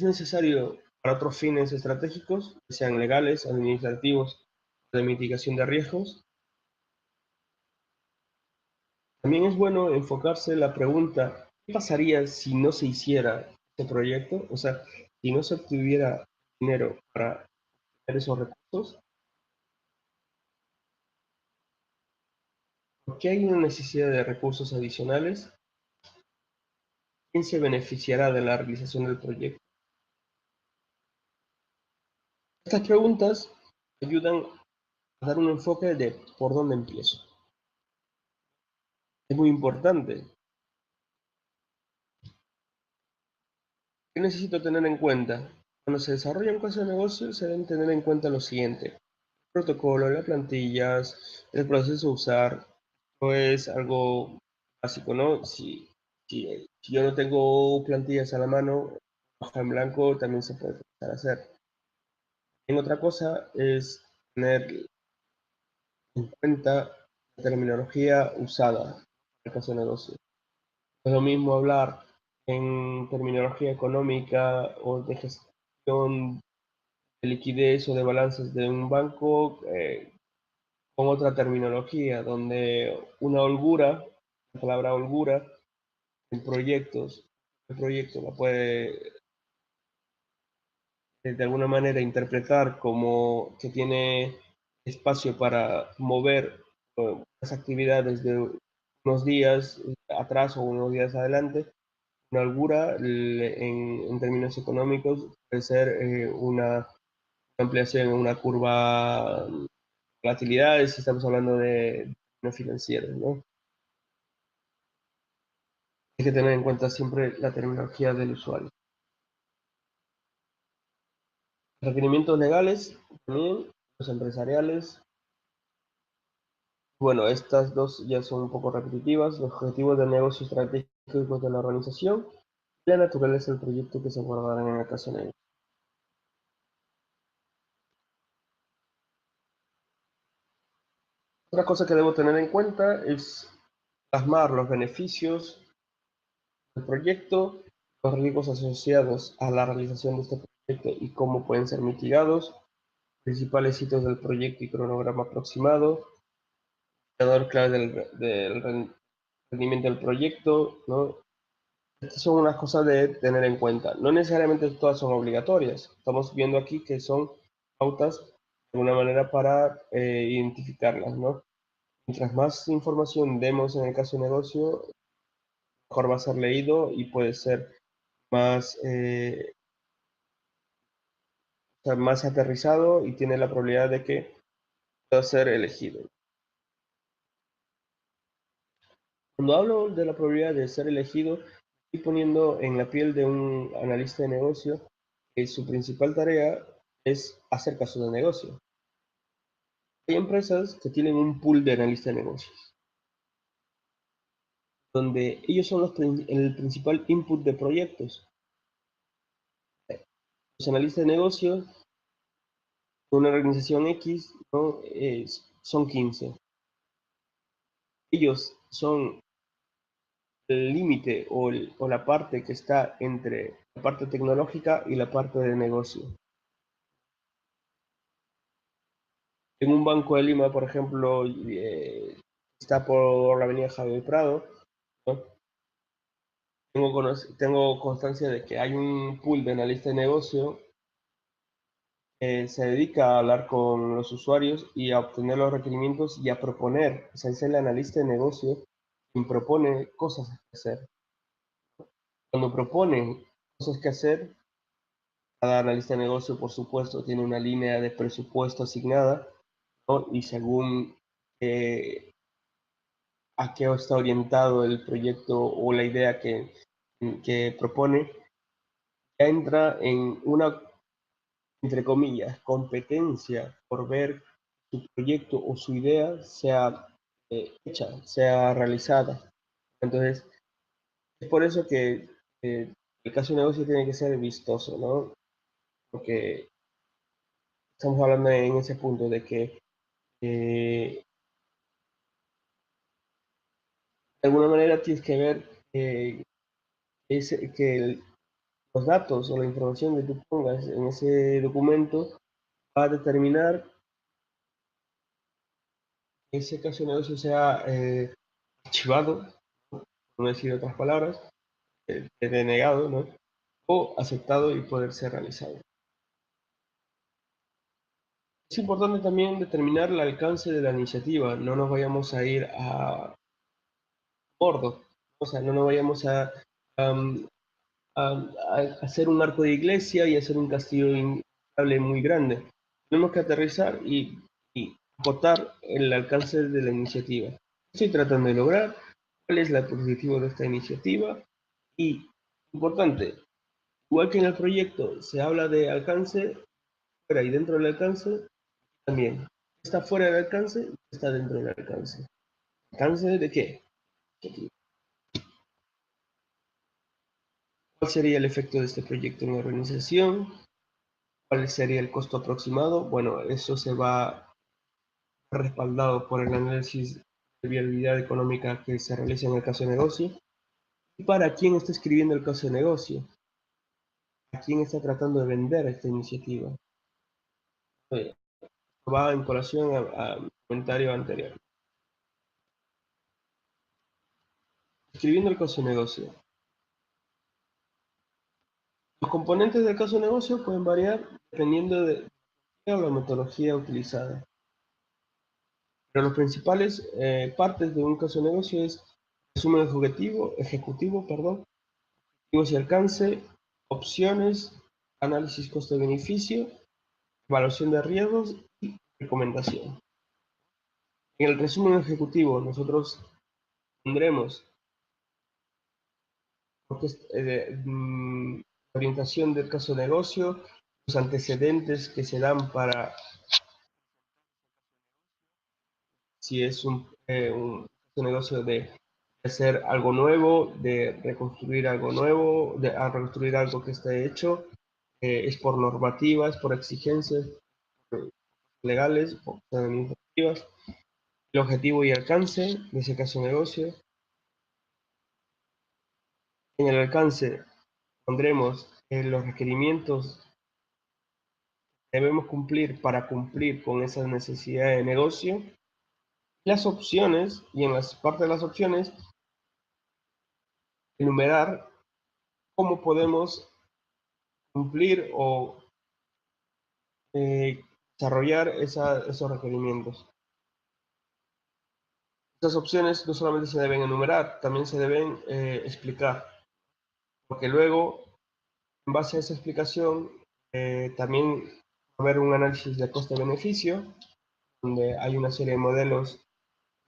necesario para otros fines estratégicos, sean legales, administrativos, de mitigación de riesgos? También es bueno enfocarse en la pregunta, ¿qué pasaría si no se hiciera este proyecto? O sea, si no se obtuviera dinero para tener esos recursos, ¿por qué hay una necesidad de recursos adicionales? ¿Quién se beneficiará de la realización del proyecto? Estas preguntas ayudan a dar un enfoque de por dónde empiezo. Es muy importante. ¿Qué necesito tener en cuenta? Cuando se desarrolla un caso de negocio, se deben tener en cuenta lo siguiente: el protocolo, las plantillas, el proceso a usar. No es algo básico, ¿no? Si yo no tengo plantillas a la mano, hoja en blanco también se puede empezar a hacer. En otra cosa es tener en cuenta la terminología usada en el caso de negocio. No es lo mismo hablar en terminología económica o de gestión de liquidez o de balances de un banco con otra terminología, donde una holgura, la palabra holgura, en proyectos, el proyecto la puede de alguna manera interpretar como que tiene espacio para mover las actividades de unos días atrás o unos días adelante. Una holgura en términos económicos puede ser una ampliación en una curva de volatilidades si estamos hablando de no financieros, ¿no? Hay que tener en cuenta siempre la terminología del usuario. Requerimientos legales, también los empresariales. Bueno, estas dos ya son un poco repetitivas. Los objetivos del negocio estratégicos de la organización y la naturaleza del proyecto que se abordarán en el caso de negocio. Otra cosa que debo tener en cuenta es plasmar los beneficios del proyecto, los riesgos asociados a la realización de este proyecto y cómo pueden ser mitigados, principales hitos del proyecto y cronograma aproximado, indicador clave del rendimiento del proyecto, ¿no? Estas son unas cosas de tener en cuenta. No necesariamente todas son obligatorias. Estamos viendo aquí que son pautas de alguna manera para identificarlas, ¿no? Mientras más información demos en el caso de negocio, mejor va a ser leído y puede ser más, o sea, más aterrizado y tiene la probabilidad de que pueda ser elegido. Cuando hablo de la probabilidad de ser elegido, estoy poniendo en la piel de un analista de negocio que su principal tarea es hacer casos de negocio. Hay empresas que tienen un pool de analistas de negocios, donde ellos son el principal input de proyectos. Los analistas de negocios de una organización X, ¿no? Son 15. Ellos son el límite o la parte que está entre la parte tecnológica y la parte de negocio. En un banco de Lima, por ejemplo, está por la avenida Javier Prado, ¿no? Tengo constancia de que hay un pool de analistas de negocio que se dedica a hablar con los usuarios y a obtener los requerimientos y a proponer. O sea, es el analista de negocio quien propone cosas que hacer. Cuando propone cosas que hacer, cada analista de negocio, por supuesto, tiene una línea de presupuesto asignada, ¿no? Y según a qué está orientado el proyecto o la idea que propone, ya entra en una, entre comillas, competencia por ver su proyecto o su idea sea hecha, sea realizada. Entonces, es por eso que el caso de negocio tiene que ser vistoso, ¿no? Porque estamos hablando en ese punto de que de alguna manera tienes que ver los datos o la información que tú pongas en ese documento va a determinar que ese caso de negocio sea archivado, por no decir otras palabras, denegado, ¿no? O aceptado y poder ser realizado. Es importante también determinar el alcance de la iniciativa, no nos vayamos a ir a bordo, o sea, no nos vayamos um, a hacer un arco de iglesia y hacer un castillo inflable muy grande. Tenemos que aterrizar y acotar el alcance de la iniciativa. ¿Qué estoy tratando de lograr? ¿Cuál es el objetivo de esta iniciativa? Y, importante, igual que en el proyecto se habla de alcance, fuera y dentro del alcance, también. Está fuera del alcance, está dentro del alcance. ¿Alcance de qué? ¿Cuál sería el efecto de este proyecto en la organización? ¿Cuál sería el costo aproximado? Bueno, eso se va respaldado por el análisis de viabilidad económica que se realiza en el caso de negocio. ¿Y para quién está escribiendo el caso de negocio? ¿A quién está tratando de vender esta iniciativa? Va en colación a comentario anterior. Escribiendo el caso de negocio. Los componentes del caso de negocio pueden variar dependiendo de la metodología utilizada. Pero las principales partes de un caso de negocio es resumen ejecutivo, perdón, objetivos y alcance, opciones, análisis costo-beneficio, evaluación de riesgos y recomendación. En el resumen ejecutivo nosotros tendremos orientación del caso de negocio, los antecedentes que se dan para si es un negocio de hacer algo nuevo, de reconstruir algo nuevo, de a reconstruir algo que esté hecho, es por normativas, por exigencias legales, por administrativas, el objetivo y alcance de ese caso de negocio. En el alcance pondremos los requerimientos que debemos cumplir para cumplir con esas necesidades de negocio, las opciones, y en las partes de las opciones, enumerar cómo podemos cumplir o eh, desarrollar esos requerimientos. Estas opciones no solamente se deben enumerar, también se deben explicar, porque luego, en base a esa explicación, también va a haber un análisis de coste-beneficio, donde hay una serie de modelos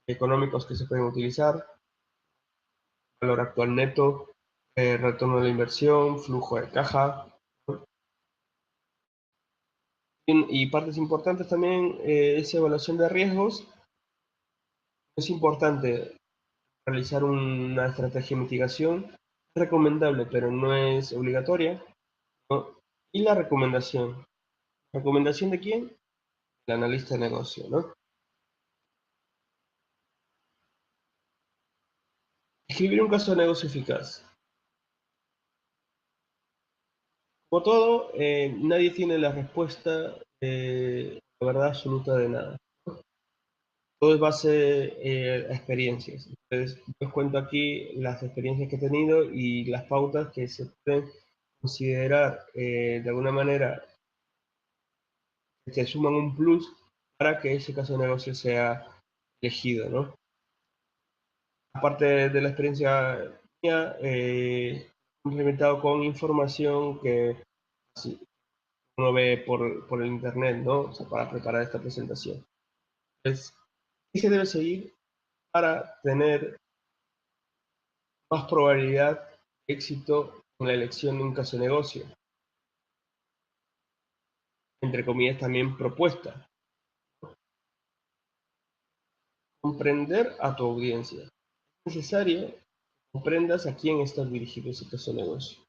económicos que se pueden utilizar, valor actual neto, retorno de la inversión, flujo de caja, ¿no? Y partes importantes también es evaluación de riesgos. Es importante realizar una estrategia de mitigación. Es recomendable, pero no es obligatoria, ¿no? Y la recomendación. ¿Recomendación de quién? El analista de negocio, ¿no? Escribir un caso de negocio eficaz. Como todo, nadie tiene la respuesta, la verdad absoluta de nada. Todo es base a experiencias. Entonces, yo os cuento aquí las experiencias que he tenido y las pautas que se pueden considerar de alguna manera que suman un plus para que ese caso de negocio sea elegido, ¿no? Aparte de la experiencia mía, complementado con información que así, uno ve por el internet, ¿no? O sea, para preparar esta presentación. Entonces, ¿qué se debe seguir para tener más probabilidad de éxito en la elección de un caso de negocio? Entre comillas, también propuesta. Comprender a tu audiencia. Es necesario que comprendas a quién estás dirigido ese caso de negocio.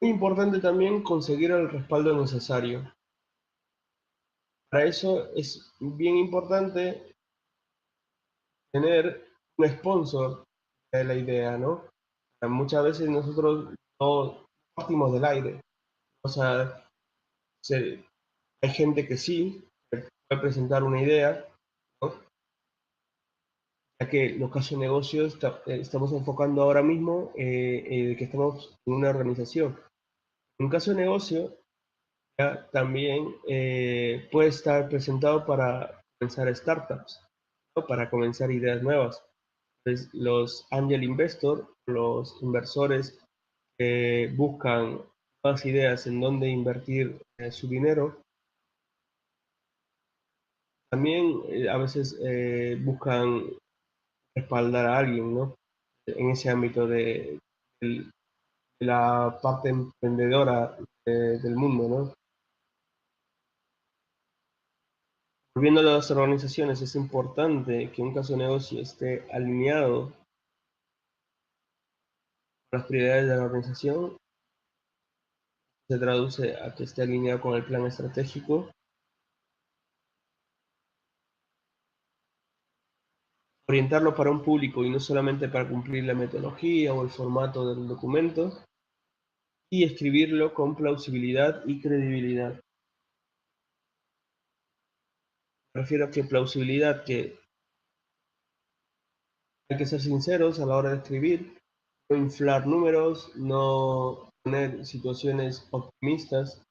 Muy importante también conseguir el respaldo necesario. Para eso es bien importante tener un sponsor de la idea, ¿no? Muchas veces nosotros no partimos del aire. O sea, hay gente que sí puede presentar una idea, ¿no? Ya que los casos de negocio estamos enfocando ahora mismo que estamos en una organización. En un caso de negocio ya también puede estar presentado para comenzar startups, ¿no? Para comenzar ideas nuevas. Entonces, los angel investors, los inversores que buscan nuevas ideas en dónde invertir su dinero, también a veces buscan respaldar a alguien, ¿no? En ese ámbito de la parte emprendedora del mundo, ¿no? Volviendo a las organizaciones, es importante que un caso de negocio esté alineado con las prioridades de la organización. Se traduce a que esté alineado con el plan estratégico, orientarlo para un público y no solamente para cumplir la metodología o el formato del documento, y escribirlo con plausibilidad y credibilidad. Me refiero a que plausibilidad, que hay que ser sinceros a la hora de escribir, no inflar números, no poner situaciones optimistas,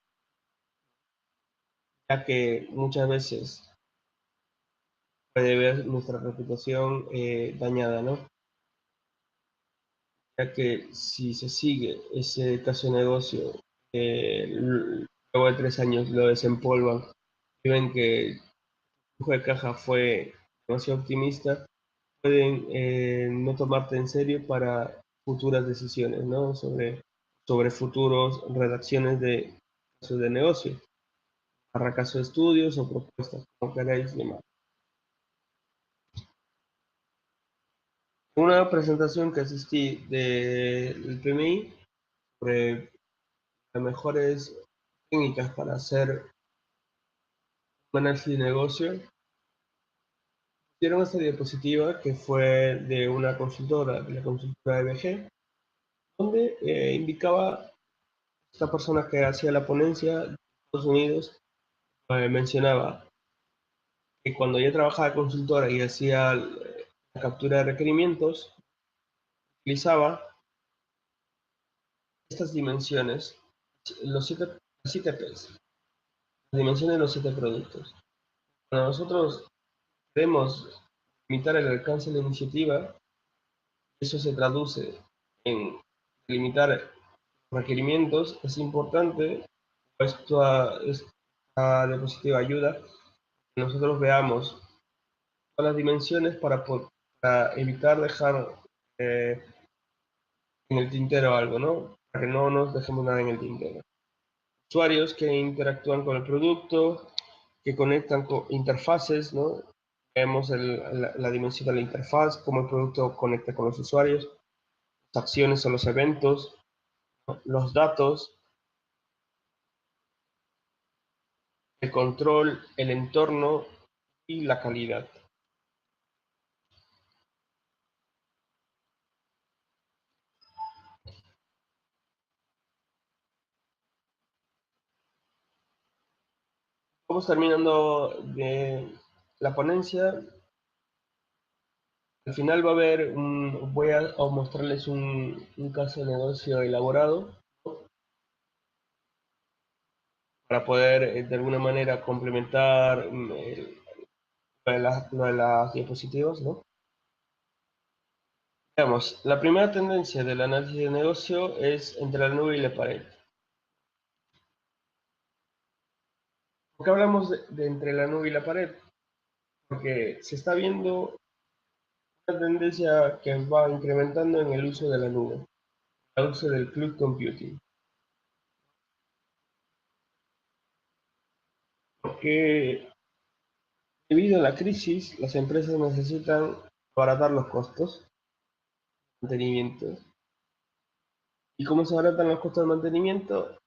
ya que muchas veces puede ver nuestra reputación dañada, ¿no? Ya que si se sigue ese caso de negocio, luego de 3 años lo desempolvan y ven que el flujo de caja fue demasiado optimista, pueden no tomarte en serio para futuras decisiones, ¿no? Sobre futuros redacciones de casos de negocio, para caso de estudios o propuestas, como queráis llamar. Una presentación que asistí del PMI sobre las mejores técnicas para hacer un análisis de negocio, dieron esta diapositiva que fue de una consultora, de la consultora EBG, donde indicaba esta persona que hacía la ponencia de Estados Unidos, mencionaba que cuando ella trabajaba de consultora y hacía la captura de requerimientos, utilizaba estas dimensiones, las 7Ps, las dimensiones de los 7 productos. Cuando nosotros queremos limitar el alcance de la iniciativa, eso se traduce en limitar requerimientos. Es importante, esta diapositiva ayuda que nosotros veamos todas las dimensiones para evitar dejar eh, en el tintero algo, ¿no? Para que no nos dejemos nada en el tintero. usuarios que interactúan con el producto, que conectan con interfaces, ¿no? Vemos la dimensión de la interfaz, cómo el producto conecta con los usuarios, las acciones o los eventos, ¿no? Los datos, el control, el entorno y la calidad. Vamos terminando de la ponencia. Al final va a haber voy a mostrarles un caso de negocio elaborado para poder de alguna manera complementar lo de las diapositivas, ¿no? Veamos, la primera tendencia del análisis de negocio es entre la nube y la pared. ¿Por qué hablamos de entre la nube y la pared? Porque se está viendo una tendencia que va incrementando en el uso de la nube, el uso del cloud computing. Porque debido a la crisis, las empresas necesitan abaratar los costos de mantenimiento. ¿Y cómo se abaratan los costos de mantenimiento?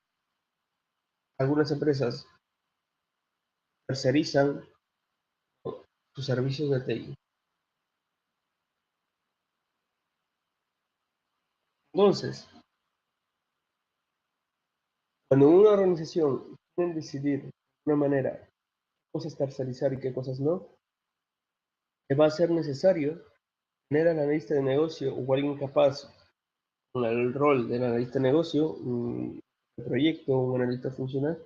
Algunas empresas tercerizan sus servicios de TI. Entonces, cuando una organización quiere decidir de una manera qué cosas tercerizar y qué cosas no, le va a ser necesario tener al analista de negocio o alguien capaz con el rol del analista de negocio, un proyecto, un analista funcional,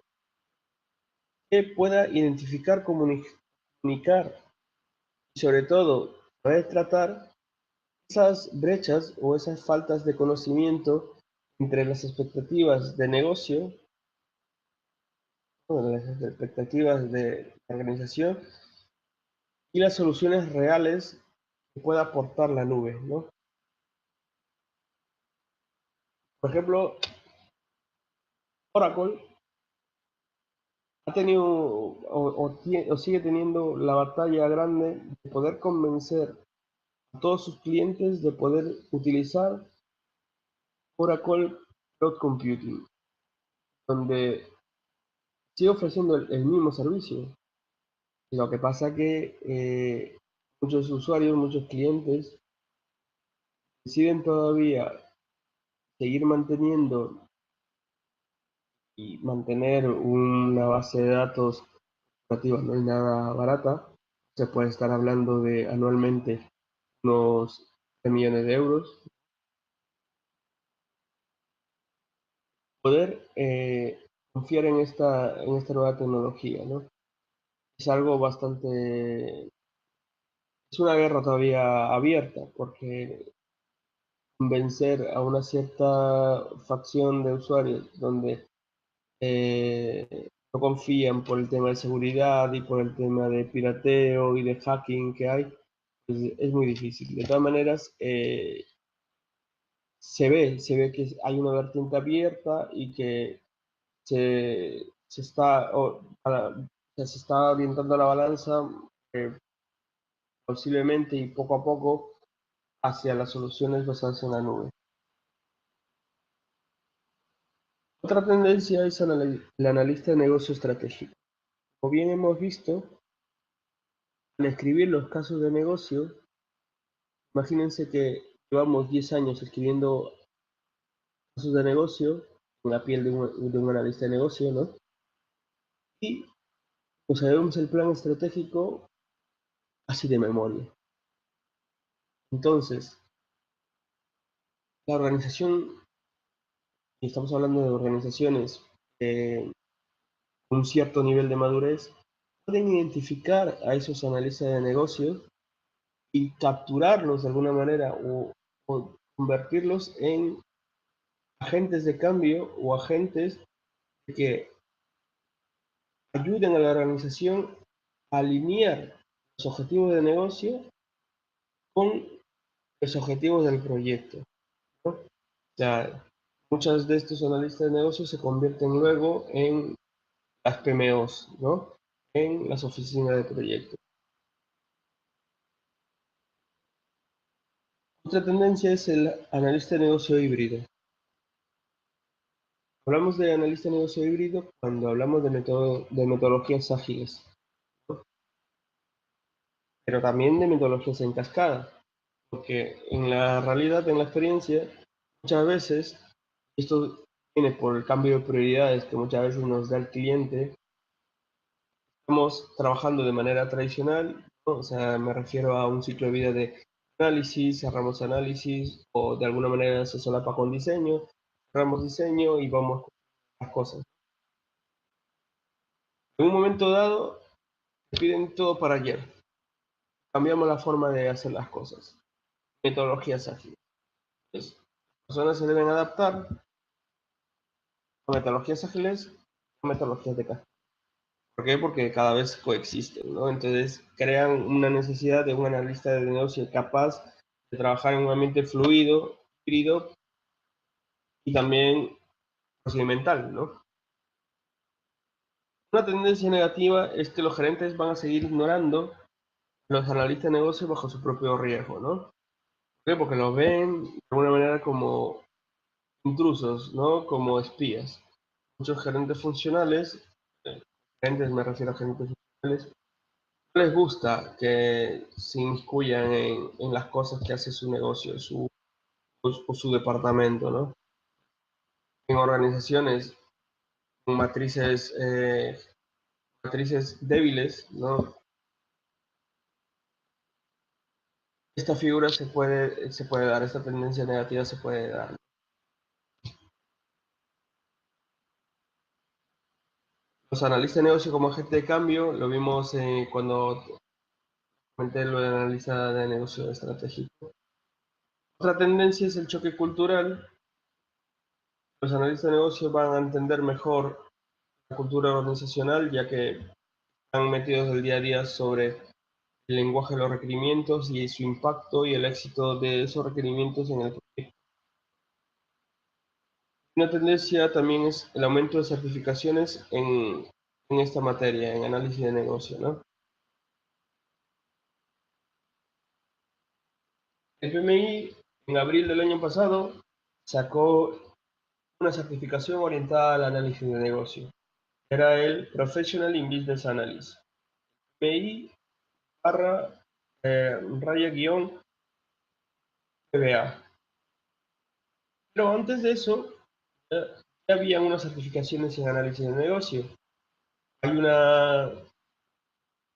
que pueda identificar, comunicar y sobre todo poder tratar esas brechas o esas faltas de conocimiento entre las expectativas de negocio, ¿no? Las expectativas de la organización y las soluciones reales que pueda aportar la nube, ¿no? Por ejemplo, Oracle ha tenido o sigue teniendo la batalla grande de poder convencer a todos sus clientes de poder utilizar Oracle Cloud Computing, donde sigue ofreciendo el mismo servicio. Lo que pasa que muchos usuarios, muchos clientes deciden todavía seguir manteniendo y mantener una base de datos operativa no es nada barata. Se puede estar hablando de anualmente unos 3 millones de euros. Poder confiar en esta nueva tecnología, ¿no? Es algo bastante, es una guerra todavía abierta, porque convencer a una cierta facción de usuarios donde no confían por el tema de seguridad y por el tema de pirateo y de hacking que hay, pues es muy difícil. De todas maneras, se ve que hay una vertiente abierta y que se está, se está orientando la balanza eh, posiblemente y poco a poco hacia las soluciones basadas en la nube. Otra tendencia es el analista de negocio estratégico. Como bien hemos visto, al escribir los casos de negocio, imagínense que llevamos 10 años escribiendo casos de negocio con la piel de un analista de negocio, ¿no? Y pues sabemos el plan estratégico así de memoria. Entonces, la organización, y estamos hablando de organizaciones con un cierto nivel de madurez, pueden identificar a esos analistas de negocios y capturarlos de alguna manera o convertirlos en agentes de cambio o agentes que ayuden a la organización a alinear los objetivos de negocio con los objetivos del proyecto, ¿no? O sea, Muchas de estos analistas de negocios se convierten luego en las PMOs, ¿no? En las oficinas de proyectos. Otra tendencia es el analista de negocio híbrido. Hablamos de analista de negocio híbrido cuando hablamos de metodologías ágiles, ¿no? Pero también de metodologías en cascada, porque en la realidad, en la experiencia, muchas veces, esto viene por el cambio de prioridades que muchas veces nos da el cliente. Estamos trabajando de manera tradicional, ¿no? O sea, me refiero a un ciclo de vida de análisis, cerramos análisis, o de alguna manera se solapa con diseño, cerramos diseño y vamos con las cosas. En un momento dado, te piden todo para ayer. Cambiamos la forma de hacer las cosas. Metodologías ágiles. Entonces, las personas se deben adaptar a metodologías ágiles, a metodologías de cascada. ¿Por qué? Porque cada vez coexisten, ¿no? Entonces crean una necesidad de un analista de negocio capaz de trabajar en un ambiente fluido, híbrido y también procedimental, ¿no? Una tendencia negativa es que los gerentes van a seguir ignorando a los analistas de negocio bajo su propio riesgo, ¿no? ¿Por qué? Porque los ven de alguna manera como intrusos, ¿no? Como espías. Muchos gerentes funcionales, gerentes me refiero a gerentes funcionales, no les gusta que se inmiscuyan en las cosas que hace su negocio, o su departamento, ¿no? En organizaciones con matrices débiles, ¿no? Esta figura se puede dar, esta tendencia negativa se puede dar. Los analistas de negocio como agente de cambio, lo vimos cuando comenté lo de analista de negocio estratégico. Otra tendencia es el choque cultural. Los analistas de negocio van a entender mejor la cultura organizacional, ya que están metidos el día a día sobre el lenguaje de los requerimientos y su impacto y el éxito de esos requerimientos en el proyecto. Una tendencia también es el aumento de certificaciones en esta materia, en análisis de negocio, ¿no? El PMI en abril del año pasado sacó una certificación orientada al análisis de negocio. Era el Professional in Business Analysis. PMI barra raya guión PBA. Pero antes de eso, ya había unas certificaciones en análisis de negocio. Hay una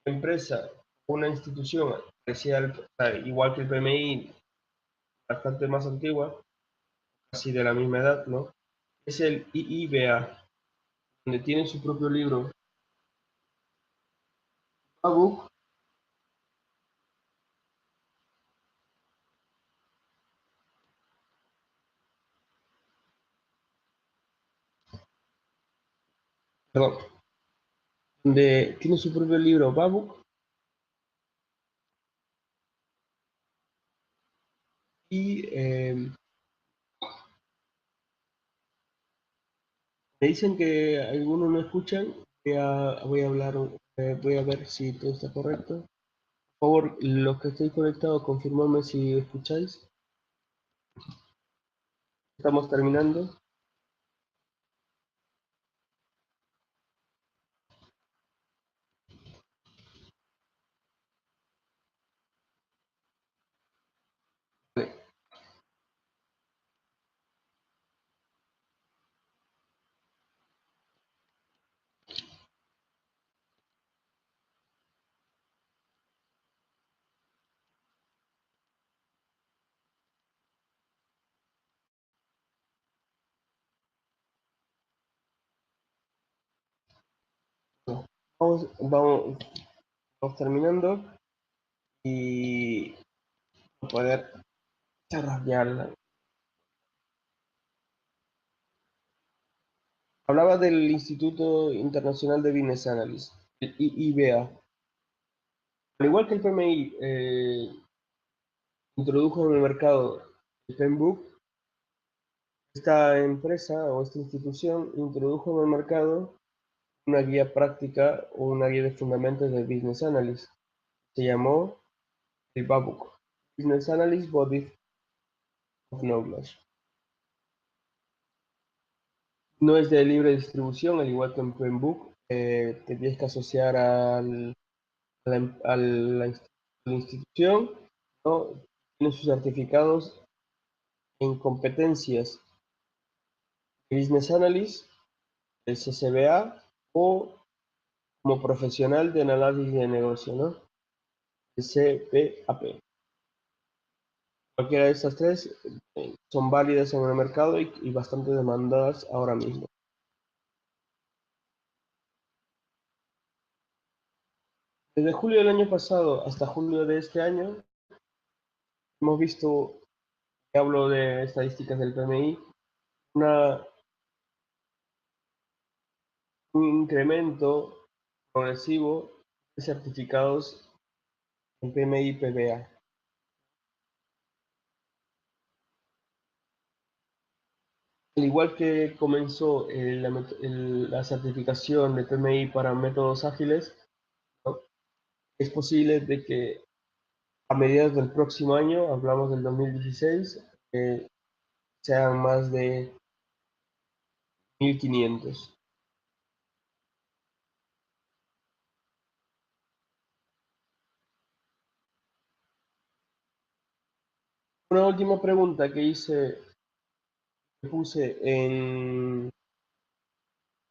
empresa, una institución, igual que el PMI, bastante más antigua, casi de la misma edad, ¿no? Es el IIBA, donde tiene su propio libro, Book, perdón, donde tiene su propio libro, Babook, y me dicen que algunos no escuchan. Voy a hablar, voy a ver si todo está correcto. Por favor, los que estoy conectados, confirmadme si escucháis. Estamos terminando. Vale, vamos, vamos terminando y poder cerrar ya. Hablaba del Instituto Internacional de Business Analysis, el IIBA. Al igual que el PMI introdujo en el mercado el PMBOK, Esta empresa o esta institución introdujo en el mercado una guía práctica o una guía de fundamentos de Business Analyst. Se llamó el BABUK, Business Analyst Body of Knowledge. No es de libre distribución, al igual que en PenBook. Te tienes que asociar a la institución, ¿no? Tiene sus certificados en competencias de Business Analyst, el CCBA, o como profesional de análisis de negocio, ¿no? El CPAP. Cualquiera de estas tres son válidas en el mercado y bastante demandadas ahora mismo. Desde julio del año pasado hasta julio de este año, hemos visto, que hablo de estadísticas del PMI, un incremento progresivo de certificados en PMI y PBA. Al igual que comenzó la certificación de PMI para métodos ágiles, ¿no? Es posible de que a mediados del próximo año, hablamos del 2016, sean más de 1.500. Una última pregunta que puse en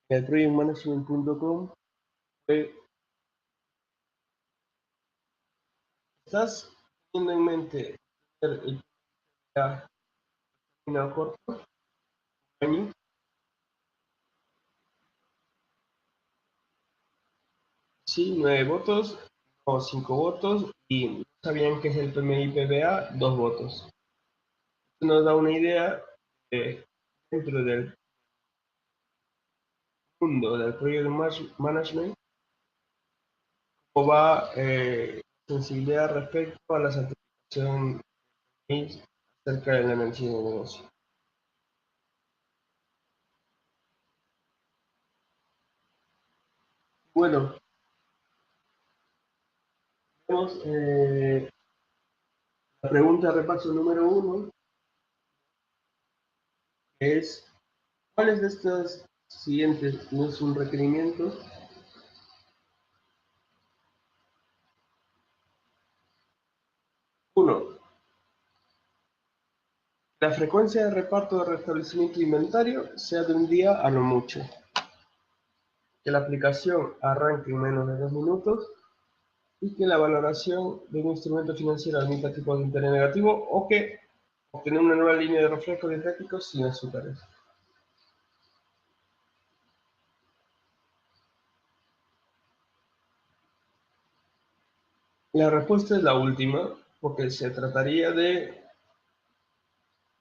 el projectmanagement.com fue: ¿estás teniendo en mente hacer el terminado corto? Año? Sí, 9 votos o 5 votos, y no sabían que es el PMI PBA, 2 votos. Esto nos da una idea de, dentro del mundo del project management, cómo va sensibilidad respecto a la certificación acerca del análisis de negocio. Bueno, tenemos la pregunta de repaso número 1, que es: ¿cuáles de estas siguientes no es un requerimiento? Uno, la frecuencia de reparto de restablecimiento de inventario sea de un día a lo mucho. Que la aplicación arranque en menos de 2 minutos y que la valoración de un instrumento financiero admita tipos de interés negativo, o que obtener una nueva línea de refrescos dietéticos sin azúcares. La respuesta es la última, porque se trataría de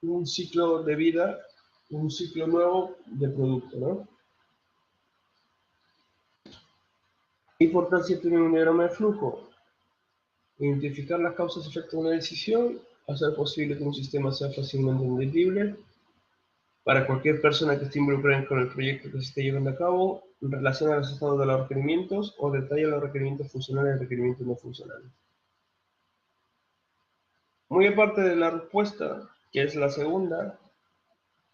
un ciclo de vida, un ciclo nuevo de producto, ¿no? Importancia tiene un diagrama de flujo: identificar las causas y efectos de una decisión, hacer posible que un sistema sea fácilmente entendible para cualquier persona que esté involucrada con el proyecto que se esté llevando a cabo, relaciona los estados de los requerimientos o detalla los requerimientos funcionales y requerimientos no funcionales. Muy aparte de la respuesta, que es la segunda,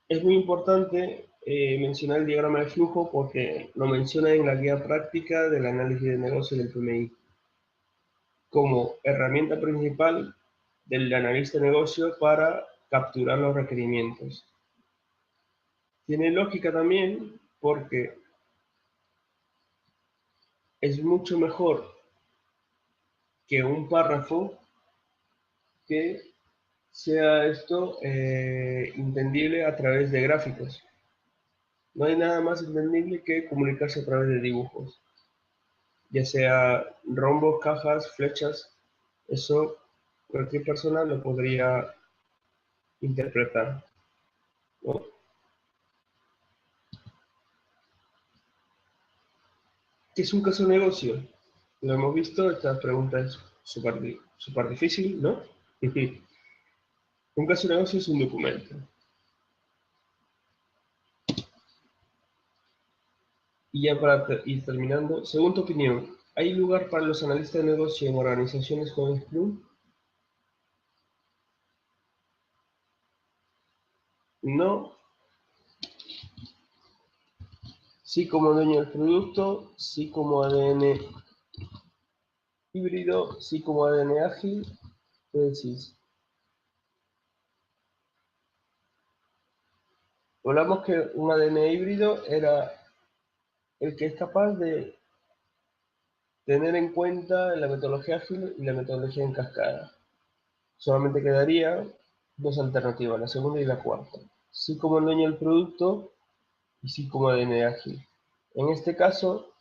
es muy importante mencionar el diagrama de flujo, porque lo menciona en la guía práctica del análisis de negocio del PMI como herramienta principal del analista de negocio para capturar los requerimientos. Tiene lógica también porque es mucho mejor que un párrafo que sea esto entendible a través de gráficos. No hay nada más entendible que comunicarse a través de dibujos, ya sea rombos, cajas, flechas. Eso cualquier persona lo podría interpretar, ¿no? ¿Qué es un caso de negocio? Lo hemos visto, esta pregunta es súper difícil, ¿no? Un caso de negocio es un documento Y ya para ir terminando, según tu opinión, ¿hay lugar para los analistas de negocio en organizaciones con Scrum? No. Sí como dueño del producto, sí como ADN híbrido, sí como ADN ágil. ¿Qué decís? Hablamos que un ADN híbrido era el que es capaz de tener en cuenta la metodología ágil y la metodología en cascada. Solamente quedaría dos alternativas, la segunda y la cuarta. Sí como el dueño del producto y sí como ADN ágil. En este caso,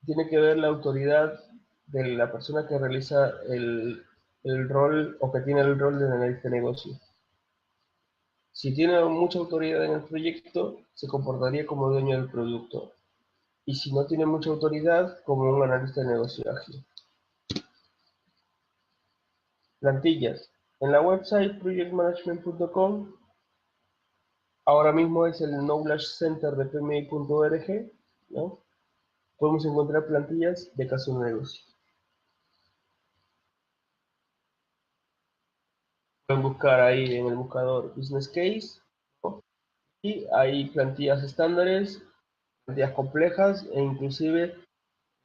tiene que ver la autoridad de la persona que realiza el rol o que tiene el rol de analista de negocio. Si tiene mucha autoridad en el proyecto, se comportaría como dueño del producto. Y si no tiene mucha autoridad, como un analista de negocio ágil. Plantillas. En la website projectmanagement.com, ahora mismo es el Knowledge Center de pmi.org, ¿no? Podemos encontrar plantillas de caso de negocio. Pueden buscar ahí en el buscador Business Case, ¿no? Y hay plantillas estándares, plantillas complejas e inclusive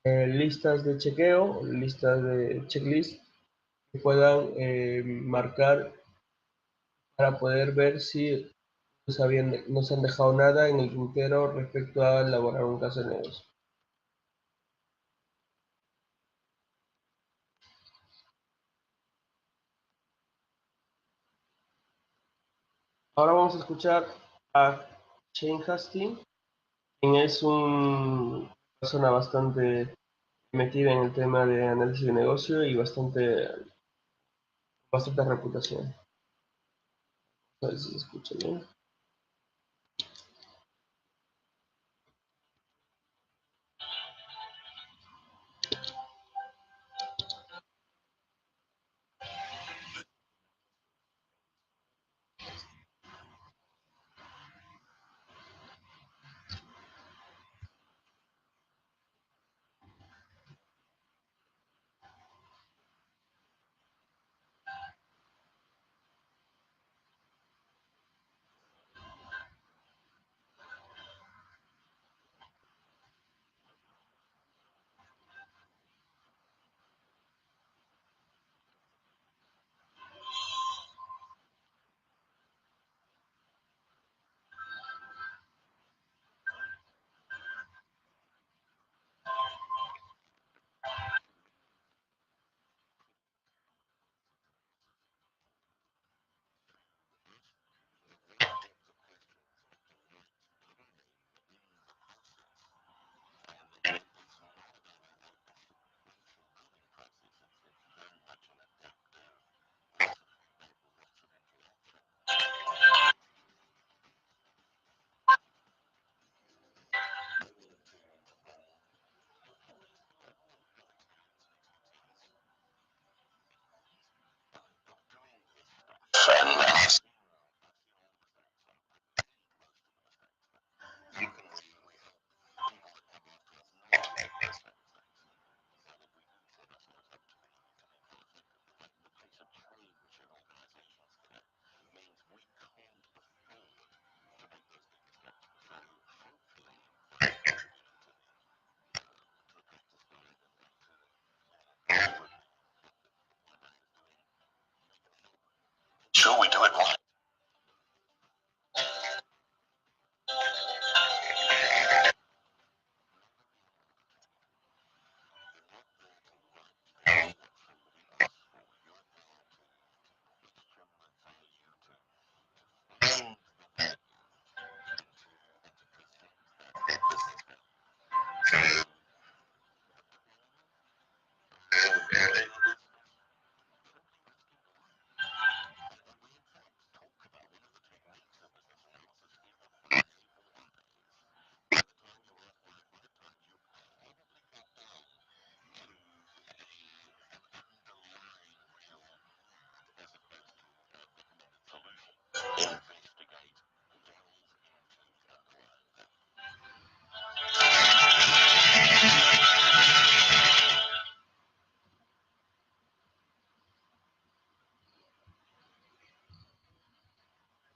listas de chequeo, listas de checklist que puedan marcar para poder ver si no se han dejado nada en el tintero respecto a elaborar un caso de negocio. Ahora vamos a escuchar a Shane Hastings, quien es una persona bastante metida en el tema de análisis de negocio y bastante reputación. A ver si se escucha bien.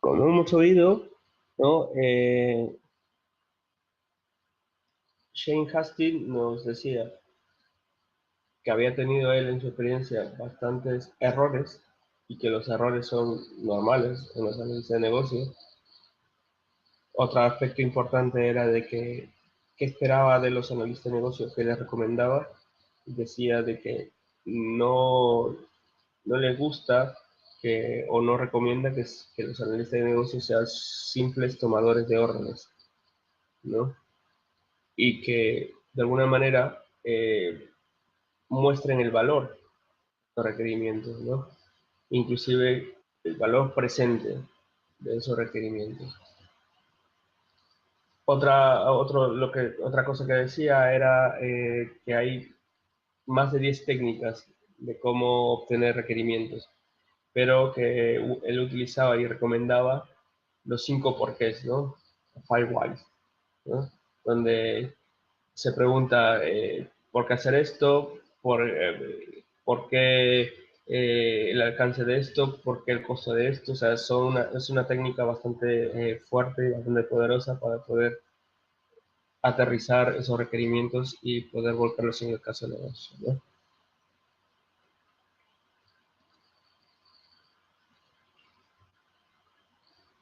como hemos oído, ¿no? Shane Hastings nos decía que había tenido él en su experiencia bastantes errores y que los errores son normales en los análisis de negocio. Otro aspecto importante era de que qué esperaba de los analistas de negocios que les recomendaba. Decía de que no, no le gusta que, o no recomienda que los analistas de negocios sean simples tomadores de órdenes, ¿no? Y que de alguna manera muestren el valor de los requerimientos, ¿no? Inclusive el valor presente de esos requerimientos. Otra cosa que decía era que hay más de 10 técnicas de cómo obtener requerimientos, pero que él utilizaba y recomendaba los 5 porqués, ¿no? Five whys, ¿no? Donde se pregunta por qué hacer esto, por qué el alcance de esto, por qué el costo de esto. O sea, es una técnica bastante fuerte y bastante poderosa para poder aterrizar esos requerimientos y poder volcarlos en el caso de negocio, ¿no?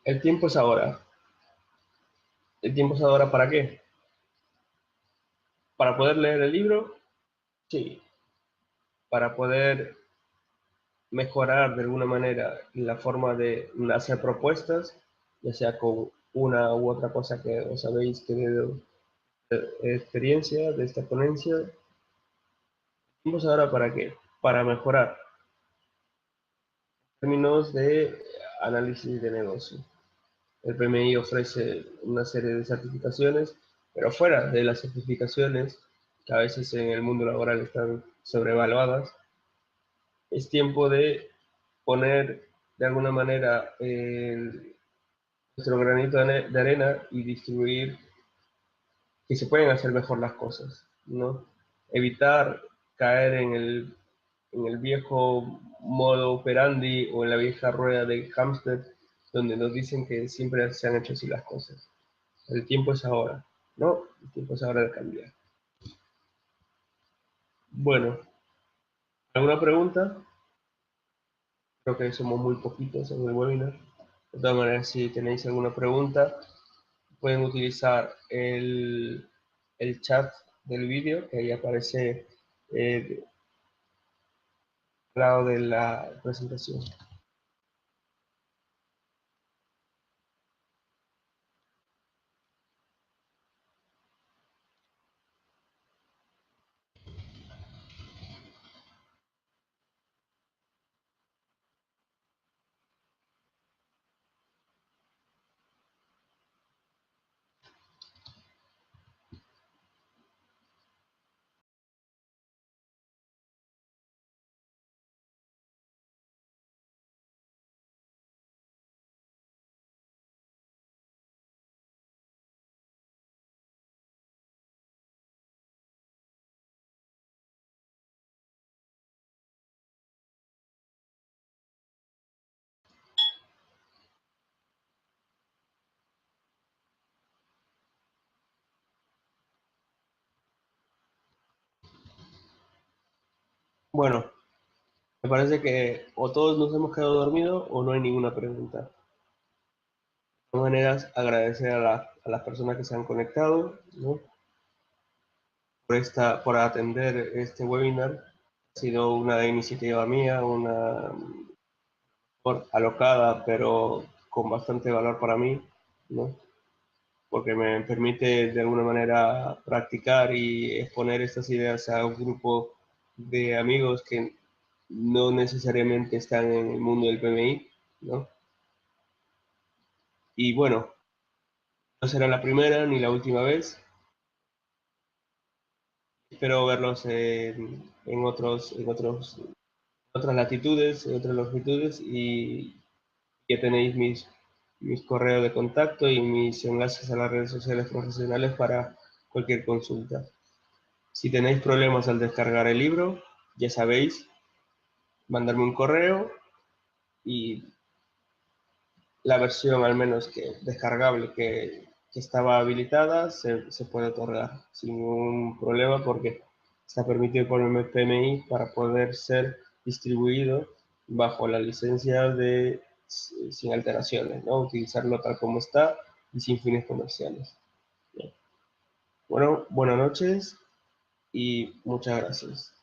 El tiempo es ahora. ¿El tiempo es ahora para qué? Para poder leer el libro, sí. Para poder mejorar de alguna manera la forma de hacer propuestas, ya sea con una u otra cosa que os habéis tenido experiencia de esta ponencia. ¿Vamos ahora para qué? Para mejorar en términos de análisis de negocio. El PMI ofrece una serie de certificaciones, pero fuera de las certificaciones, que a veces en el mundo laboral están sobrevaluadas, es tiempo de poner de alguna manera nuestro granito de arena y distribuir que se pueden hacer mejor las cosas, ¿no? Evitar caer en el viejo modo operandi o en la vieja rueda de hámster donde nos dicen que siempre se han hecho así las cosas. El tiempo es ahora, ¿no? El tiempo es ahora de cambiar. Bueno, ¿alguna pregunta? Creo que somos muy poquitos en el webinar. De todas maneras, si tenéis alguna pregunta, pueden utilizar el chat del vídeo que ahí aparece al lado de la presentación. Bueno, me parece que o todos nos hemos quedado dormidos o no hay ninguna pregunta. De todas maneras, agradecer a las personas que se han conectado, ¿no? Por atender este webinar. Ha sido una iniciativa mía, una alocada, pero con bastante valor para mí, ¿no? Porque me permite de alguna manera practicar y exponer estas ideas a un grupo de amigos que no necesariamente están en el mundo del PMI, ¿no? Y bueno, no será la primera ni la última vez. Espero verlos otras latitudes, en otras longitudes y ya tenéis mis correos de contacto y mis enlaces a las redes sociales profesionales para cualquier consulta. Si tenéis problemas al descargar el libro, ya sabéis, mandarme un correo y la versión al menos que descargable que estaba habilitada se puede otorgar sin ningún problema porque está permitido por el PMI para poder ser distribuido bajo la licencia de sin alteraciones, ¿no? Utilizarlo tal como está y sin fines comerciales. Bien. Bueno, buenas noches y muchas gracias.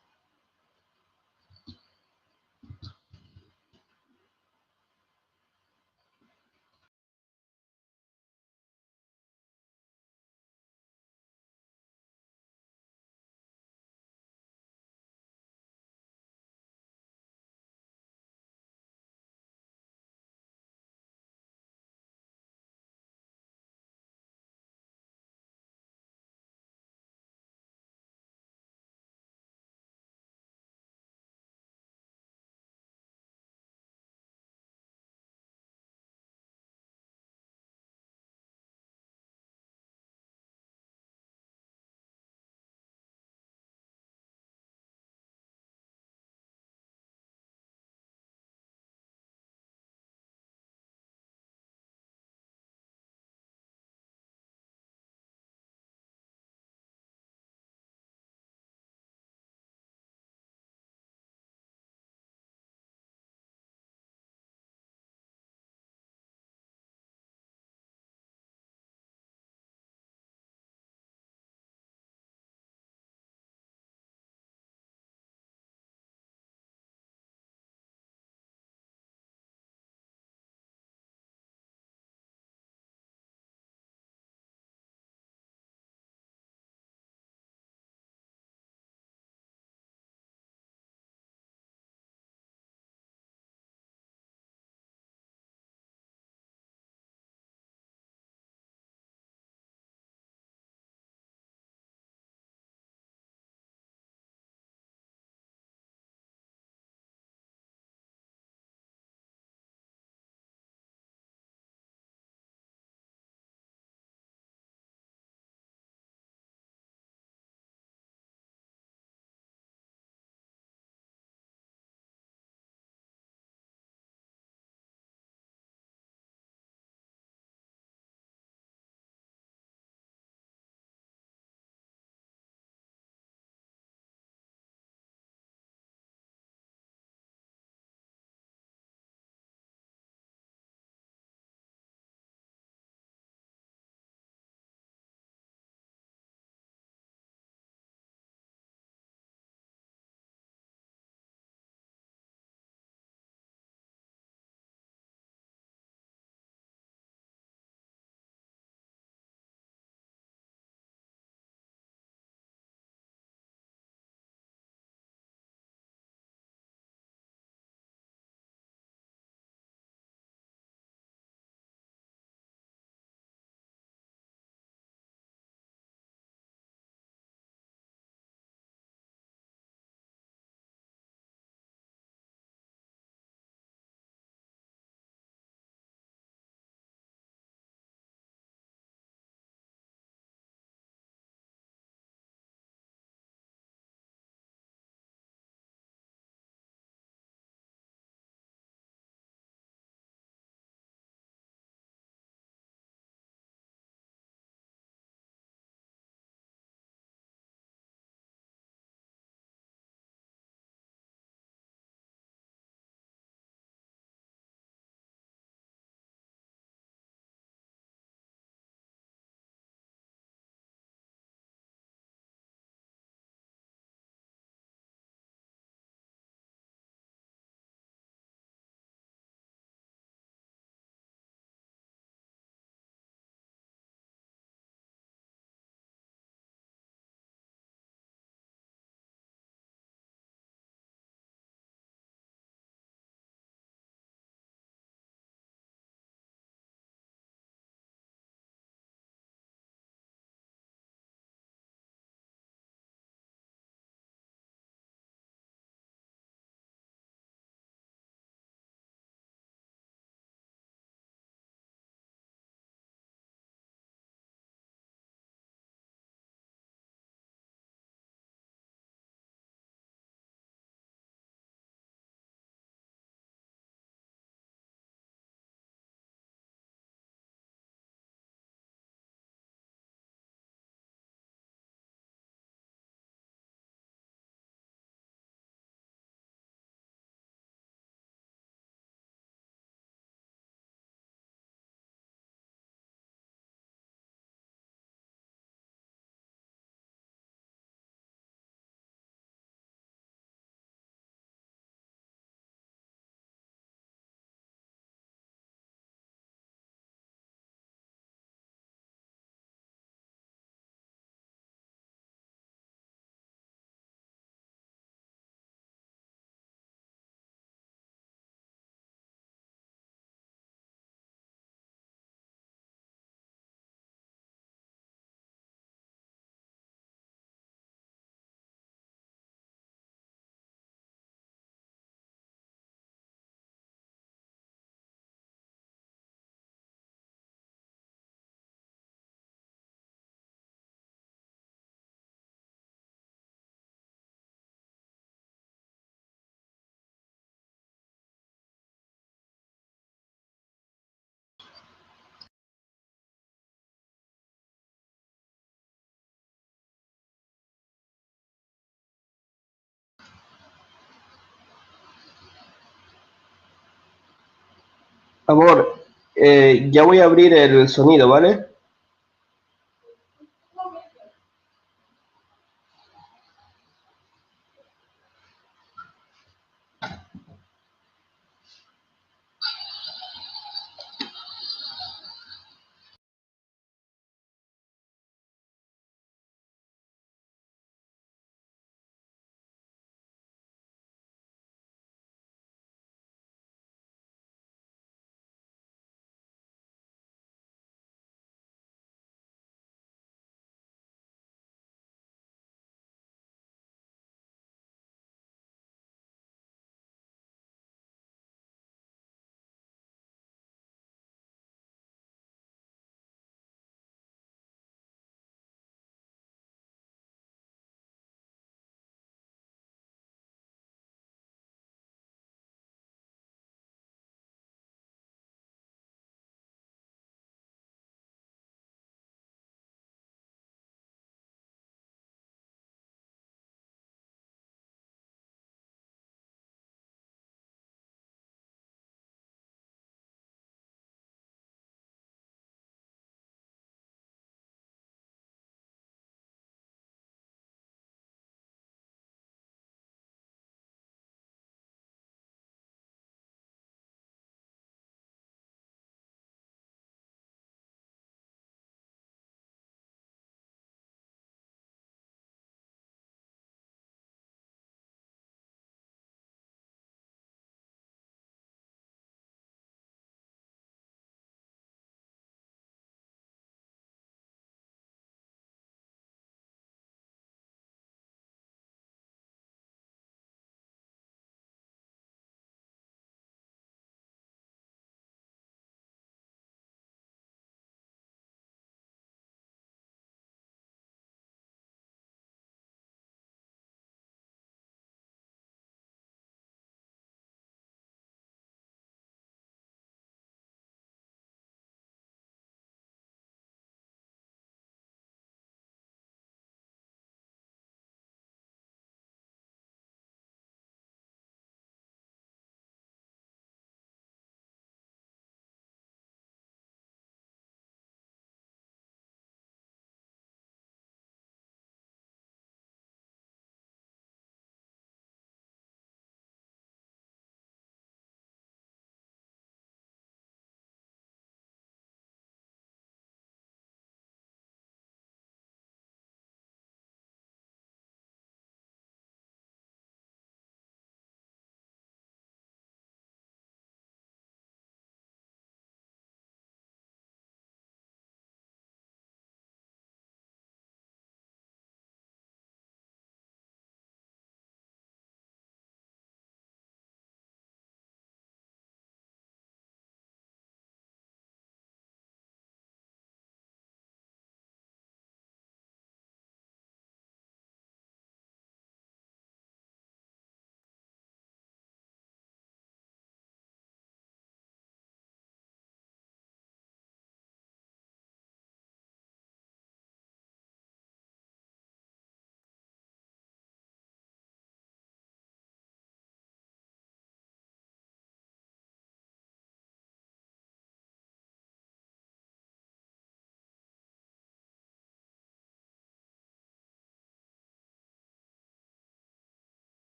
Favor, ya voy a abrir el sonido, ¿vale?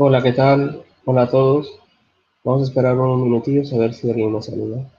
Hola, ¿qué tal? Hola a todos. Vamos a esperar unos minutillos a ver si alguien nos saluda.